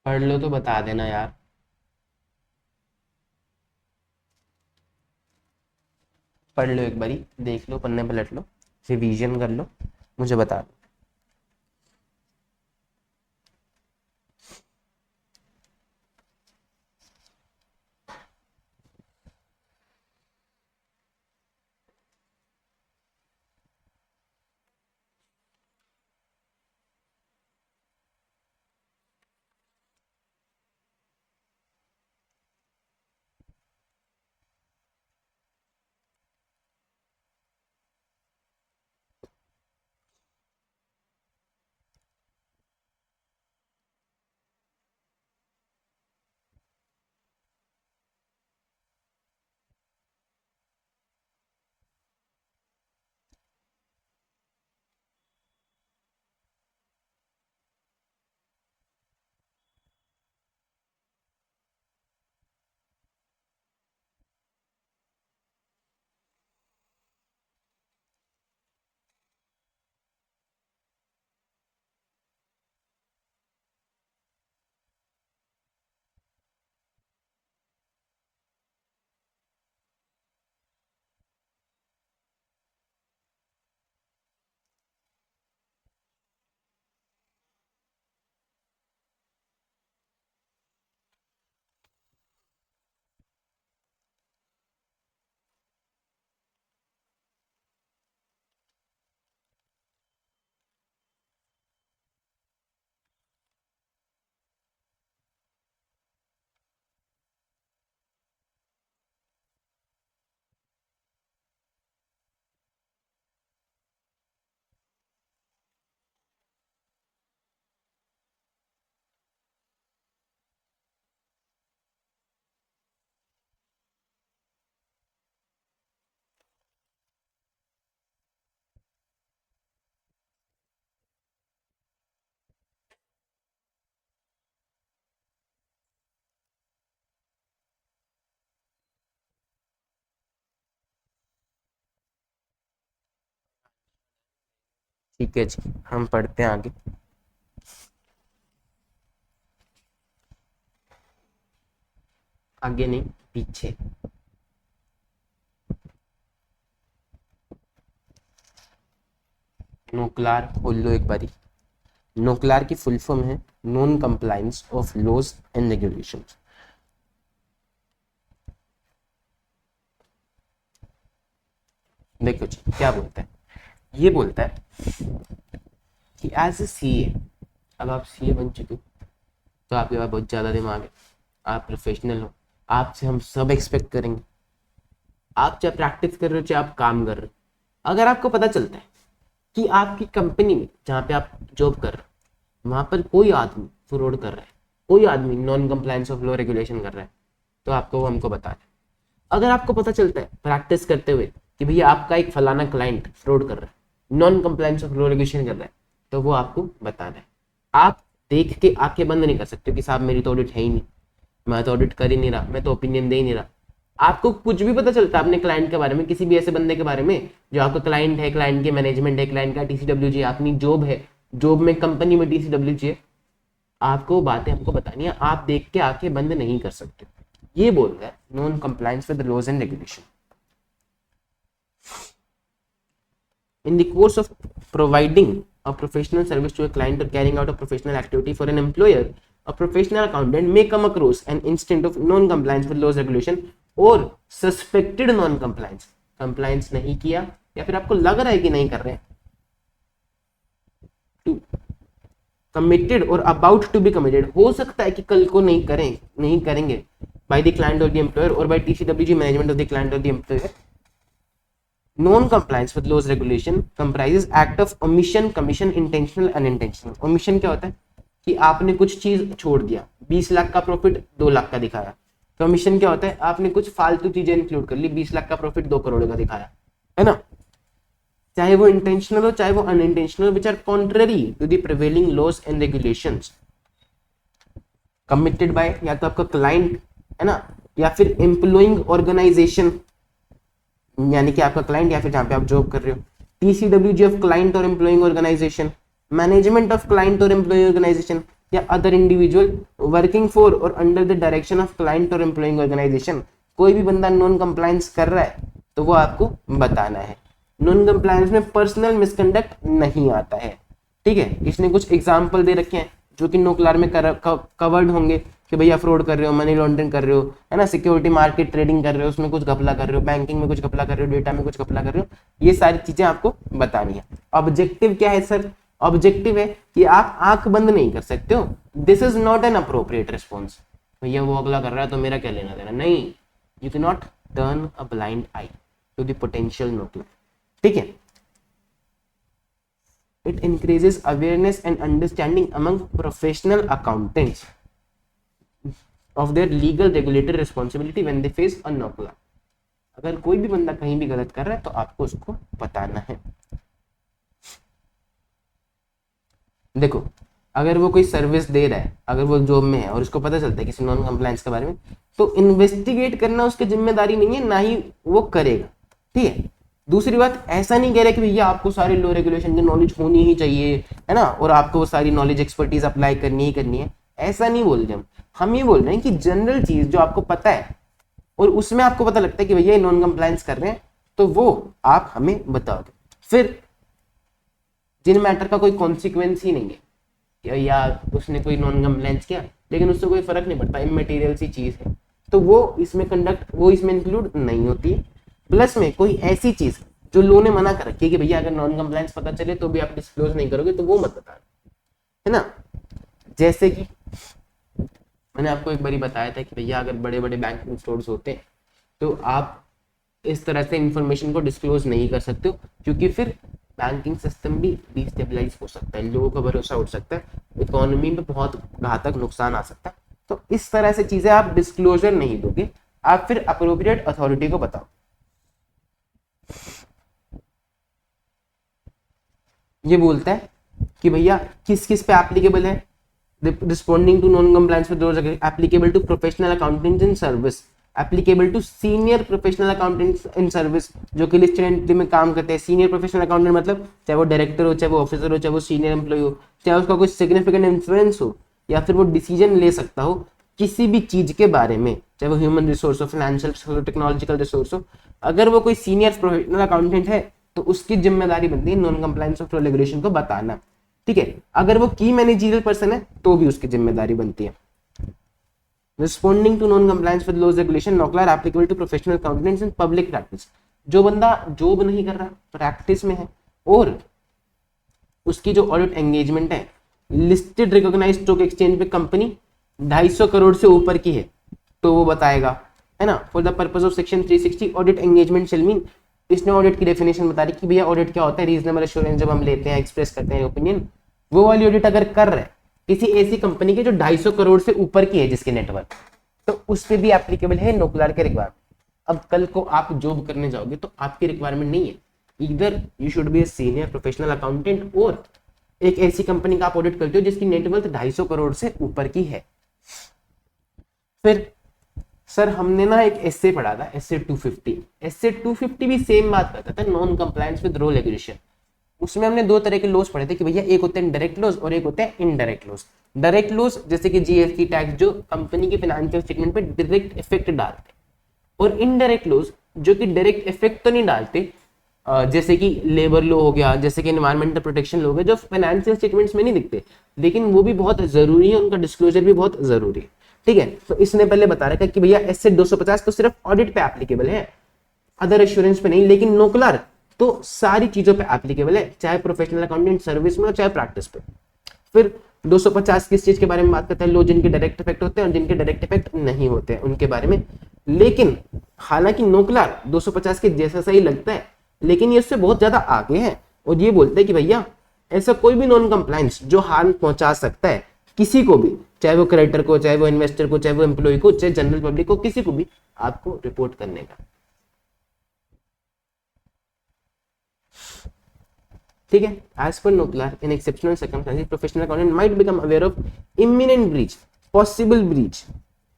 पढ़ लो तो बता देना यार। पढ़ लो एक बारी, देख लो, पन्ने पलट लो, रिवीजन कर लो, मुझे बता दो। ठीक है जी, हम पढ़ते हैं आगे। आगे नहीं, पीछे। नोक्लार खोल लो एक बारी। नोक्लार की फुल फॉर्म है non compliance of laws and regulations. देखो जी क्या बोलता है, ये बोलता है कि एज ए सीए, अब आप सीए बन चुके हो तो आपके पास बहुत ज़्यादा दिमाग है, आप प्रोफेशनल हो, आपसे हम सब एक्सपेक्ट करेंगे, आप चाहे प्रैक्टिस कर रहे हो चाहे आप काम कर रहे हो, अगर आपको पता चलता है कि आपकी कंपनी में जहाँ पे आप जॉब कर रहे हो वहां पर कोई आदमी फ्रॉड कर रहा है, कोई आदमी non compliance of law regulation कर रहा है, तो आपको वो हमको बताना है। अगर आपको पता चलता है प्रैक्टिस करते हुए कि भैया आपका एक फलाना क्लाइंट फ्रॉड कर रहा है, non compliance of law regulation कर रहा है, तो वो आपको बताना है। आप देख के आंखें बंद नहीं कर सकते कि साहब मेरी तो ऑडिट है ही नहीं, मैं तो ऑडिट कर ही नहीं रहा, मैं तो ओपिनियन दे ही नहीं रहा। आपको कुछ भी पता चलता है अपने क्लाइंट के बारे में, किसी भी ऐसे बंदे के बारे में जो आपका क्लाइंट है, क्लाइंट की मैनेजमेंट है, क्लाइंट का टीसीडब्ल्यूजी, अपनी जॉब है, जॉब में कंपनी में टीसीडब्ल्यूजी है, आपको बातें हमको बतानी है, आप देख के आंखें बंद नहीं कर सकते। ये बोल रहा है non compliance with laws and regulation. In the course of providing a professional service to a client or carrying out a professional activity for an employer, a professional accountant may come across an instance of non-compliance with laws, regulation or suspected non-compliance. Compliance नहीं किया या फिर आपको लग रहा है कि नहीं कर रहे हैं, committed or about to be committed, हो सकता है कि कल को नहीं करेंगे by the client or the employer or by TCWG management of the client or the employer. Non-compliance with laws regulation comprises act of omission, commission, intentional, unintentional. Omission क्या होता है कि आपने कुछ चीज छोड़ दिया, 20 लाख का प्रॉफिट 2 लाख का दिखाया। कमीशन क्या होता है, आपने कुछ फालतू चीजें इंक्लूड कर ली, 20 लाख का प्रॉफिट 2 करोड़ का दिखाया, है ना। चाहे वो इंटेंशनल हो चाहे वो unintentional, which are contrary to the prevailing laws and regulations. Committed by या तो आपका क्लाइंट है ना, या फिर एम्प्लॉइंग ऑर्गेनाइजेशन यानी कि आपका क्लाइंट या फिर जहां पे आप जॉब कर रहे हो, टीसीडब्ल्यूजी ऑफ क्लाइंट और employing organisation, management of client और एम्प्लॉइंग ऑर्गेनाइजेशन, या अदर इंडिविजुअल वर्किंग फॉर और under the direction of client और एम्प्लॉइंग ऑर्गेनाइजेशन। कोई भी बंदा नॉन कंप्लायंस कर रहा है तो वो आपको बताना है। नॉन कंप्लायंस में पर्सनल मिसकंडक्ट नहीं आता है, ठीक है। इसने कुछ एग्जाम्पल दे रखे हैं जो कि नोक्लार में कवर्ड होंगे कि भैया फ्रॉड कर रहे हो, मनी लॉन्ड्रिंग कर रहे हो, है ना, सिक्योरिटी मार्केट ट्रेडिंग कर रहे हो, उसमें कुछ घपला कर रहे हो, बैंकिंग में कुछ घपला कर रहे हो, डेटा में कुछ घपला कर रहे हो, ये सारी चीजें आपको बतानी है। ऑब्जेक्टिव क्या है सर? ऑब्जेक्टिव है कि आप आंख बंद नहीं कर सकते हो, this is not an appropriate response. भैया वो अगला कर रहा है तो मेरा क्या लेना देना, नहीं, you can not turn a blind eye to the potential NOCLAR, ठीक है। It increases awareness and understanding among professional accountants of their legal regulatory responsibility when they face a NOCLAR. अगर कोई भी बंदा कहीं भी गलत कर रहा है तो आपको उसको बताना है। देखो, अगर वो कोई सर्विस दे रहा है, अगर वो जॉब में है और उसको पता चलता है किसी नॉन कंप्लायंस के बारे में, तो इन्वेस्टिगेट करना उसकी जिम्मेदारी नहीं है, ना ही वो करेगा, ठीक है। दूसरी बात, ऐसा नहीं कह रहे कि भैया आपको सारे लॉ रेगुलेशन की नॉलेज होनी ही चाहिए, है ना, और आपको वो सारी नॉलेज एक्सपर्टीज अप्लाई करनी है, ऐसा नहीं बोल रहे हम ये बोल रहे हैं कि जनरल चीज जो आपको पता है और उसमें आपको पता लगता है कि भैया ये नॉन कंप्लायंस कर रहे हैं, तो वो आप हमें बताओगे। फिर जिन मैटर का कोई कॉन्सिक्वेंस ही नहीं है या उसने कोई नॉन कंप्लायंस किया लेकिन उससे कोई फर्क नहीं पड़ता, इमटेरियल सी चीज है, तो वो इसमें इंक्लूड नहीं होती है। प्लस में कोई ऐसी चीज जो लॉ ने मना कर रखी है कि भैया अगर नॉन कंप्लायंस पता चले तो भी आप डिस्क्लोज नहीं करोगे, तो वो मत बताना, है ना। जैसे कि मैंने आपको एक बारी बताया था कि भैया अगर बड़े बड़े बैंकिंग स्टोर्स होते हैं तो आप इस तरह से इंफॉर्मेशन को डिस्क्लोज नहीं कर सकते हो, क्योंकि फिर बैंकिंग सिस्टम भी डिस्टेबलाइज हो सकता है, लोगों का भरोसा उठ सकता है, इकोनॉमी में बहुत घातक नुकसान आ सकता है। तो इस तरह से चीजें आप डिस्क्लोजर नहीं दोगे, आप फिर अप्रोप्रिएट अथॉरिटी को बताओ। ये बोलता है कि भैया किस किस पे एप्लीकेबल है, responding to non compliance with laws applicable to professional accountants in service, applicable to senior professional accountants in service, जो कि लिस्टेड एंटिटी में काम करते हैं। सीनियर प्रोफेशनल अकाउंटेंट मतलब चाहे वो डायरेक्टर हो, चाहे वो ऑफिसर हो, चाहे वो सीनियर एम्प्लॉय हो, चाहे उसका कोई सिग्निफिकेंट इन्फ्लुएंस हो, या फिर वो डिसीजन ले सकता हो किसी भी चीज के बारे में, चाहे वो ह्यूमन रिसोर्स हो, फाइनेंशियल टेक्नोलॉजिकल रिसोर्स हो। अगर वो कोई सीनियर प्रोफेशनल अकाउंटेंट है तो उसकी जिम्मेदारी बनती है नॉन कंप्लायंस ऑफ रेगुलेशन को बताना, ठीक है। अगर वो की मैनेजरियल पर्सन है तो भी उसकी जिम्मेदारी बनती है। Responding to non compliance with laws regulation NOCLAR applicable to professional accountants in public practice, जो बंदा जॉब नहीं कर रहा, प्रैक्टिस में है, और उसकी जो ऑडिट एंगेजमेंट है लिस्टेड रिकॉग्नाइज्ड स्टॉक एक्सचेंज पे कंपनी 250 करोड़ से ऊपर की है, तो वो बताएगा, है ना। For the purpose of section 360 audit engagement shall mean इसने ऑडिट की डेफिनेशन बता रही कि भैया ऑडिट क्या होता है, रीजनेबल एश्योरेंस जब हम लेते हैं, एक्सप्रेस करते हैं ओपिनियन, वो वाली ऑडिट अगर कर रहे हैं किसी ऐसी कंपनी के जो 250 करोड़ से ऊपर की है जिसके नेटवर्क, तो उस पर भी एप्लीकेबल है नोक्लार के रिक्वायरमेंट। अब कल को आप जॉब करने जाओगे तो आपकी रिक्वायरमेंट नहीं है, इधर you should be a senior professional accountant और एक ऐसी कंपनी का आप ऑडिट करते हो जिसकी नेटवर्थ 250 करोड़ से ऊपर की है। फिर सर हमने ना एक एसए पढ़ा था, एसए 250। एसए 250 भी सेम बात करता था, non compliance with rule regulation. उसमें हमने दो तरह के लॉस पढ़े थे कि भैया एक होते हैं डायरेक्ट लॉस और एक होते हैं इनडायरेक्ट लॉस। डायरेक्ट लॉस जैसे कि जीएसटी टैक्स जो कंपनी के फाइनेंशियल स्टेटमेंट पे डायरेक्ट इफेक्ट डालते, और इनडायरेक्ट लॉस जो कि डायरेक्ट इफेक्ट तो नहीं डालते, जैसे कि लेबर लॉ हो गया, जैसे कि एनवायरमेंटल प्रोटेक्शन लॉ हो गया, जो फाइनेंशियल स्टेटमेंट्स में नहीं दिखते लेकिन वो भी बहुत जरूरी है, उनका डिस्क्लोजर भी बहुत जरूरी है। ठीक है, तो इसने पहले बता रखा कि भैया एसए 250 तो सिर्फ ऑडिट पे एप्लीकेबल है, अदर एश्योरेंस पे नहीं, लेकिन नोक्लार तो सारी चीजों पे एप्लीकेबल है, चाहे प्रोफेशनल अकाउंटेंट सर्विस में हो चाहे प्रैक्टिस पे। फिर 250 किस चीज के बारे में बात करता है, लो जिनके डायरेक्ट इफेक्ट होते हैं और जिनके डायरेक्ट इफेक्ट नहीं होते हैं उनके बारे में। लेकिन हालांकि नोक्लार 250 के जैसा सही लगता है, लेकिन ये उससे बहुत ज्यादा आगे है और ये बोलते हैं कि भैया ऐसा कोई भी नॉन कंप्लायंस जो हार्म पहुंचा सकता है किसी को भी, चाहे वो क्रेडिटर को, चाहे वो इन्वेस्टर को, चाहे वो एम्प्लॉय को, चाहे जनरल पब्लिक को, किसी को भी आपको रिपोर्ट करने का। ठीक है, as per NOCLAR in exceptional circumstances professional accountant might become aware of imminent breach, possible breach,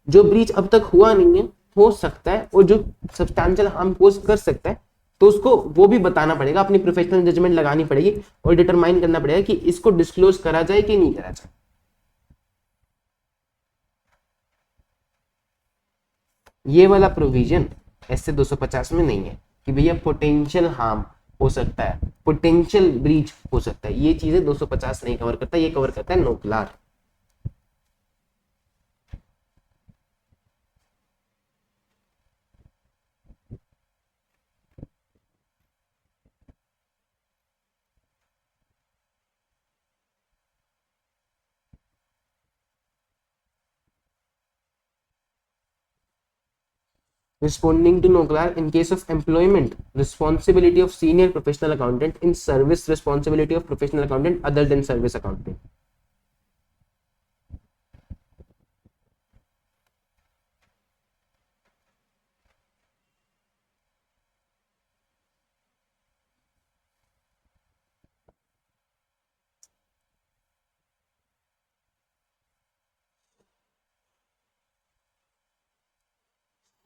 जो ब्रीच अब तक हुआ नहीं है हो सकता है और जो सब्सटैंशियल हार्म पोज कर सकता है, तो उसको वो भी बताना पड़ेगा, अपनी प्रोफेशनल जजमेंट लगानी पड़ेगी और डिटरमाइन करना पड़ेगा कि इसको डिस्क्लोज करा जाए कि नहीं करा जाए। ये वाला प्रोविजन ऐसे 250 में नहीं है कि भैया पोटेंशियल हार्म हो सकता है, पोटेंशियल ब्रीच हो सकता है, ये चीजें 250 नहीं कवर करता, ये कवर करता है नोक्लार। Responding to NOCLAR in case of employment, responsibility of senior professional accountant in service, responsibility of professional accountant other than service accountant.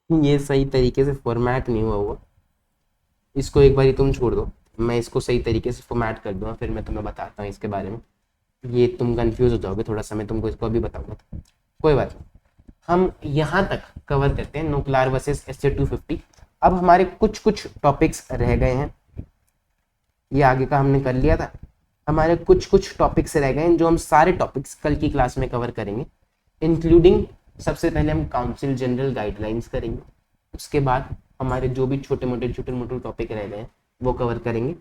ये सही तरीके से फॉर्मेट नहीं हुआ होगा, इसको एक बारी तुम छोड़ दो, मैं इसको सही तरीके से फॉर्मेट कर दूंगा, फिर मैं तुम्हें बताता हूँ इसके बारे में। ये तुम कंफ्यूज हो जाओगे थोड़ा सा, मैं तुमको इसको अभी बताऊंगा, कोई बात नहीं। हम यहाँ तक कवर करते हैं नोक्लार वर्सेस एसए 250। अब हमारे कुछ कुछ टॉपिक्स रह गए हैं, ये आगे का हमने कर लिया था, हमारे कुछ कुछ टॉपिक्स रह गए हैं जो हम सारे टॉपिक्स कल की क्लास में कवर करेंगे, इंक्लूडिंग सबसे पहले हम काउंसिल जनरल गाइडलाइंस करेंगे, उसके बाद हमारे जो भी छोटे मोटे टॉपिक रह गए हैं वो कवर करेंगे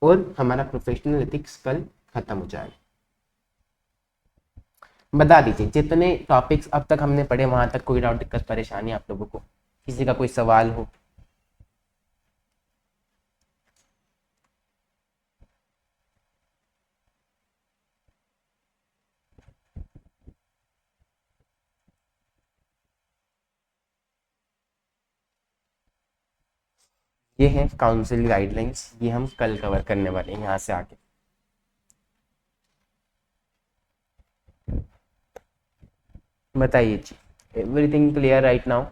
और हमारा प्रोफेशनल एथिक्स कल खत्म हो जाएगा। बता दीजिए जितने टॉपिक्स अब तक हमने पढ़े वहां तक कोई डाउट, दिक्कत, परेशानी आप लोगों को, किसी का कोई सवाल हो? ये है काउंसिल गाइडलाइंस, ये हम कल कवर करने वाले हैं यहाँ से आगे। बताइए जी, एवरीथिंग क्लियर राइट नाउ?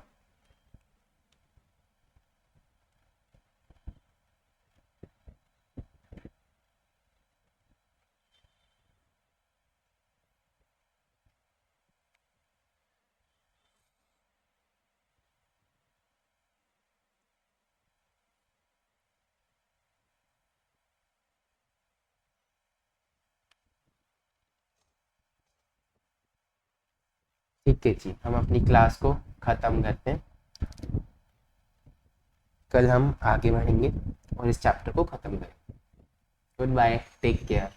ठीक है जी, हम अपनी क्लास को ख़त्म करते हैं, कल हम आगे बढ़ेंगे और इस चैप्टर को ख़त्म करेंगे। Goodbye, take care.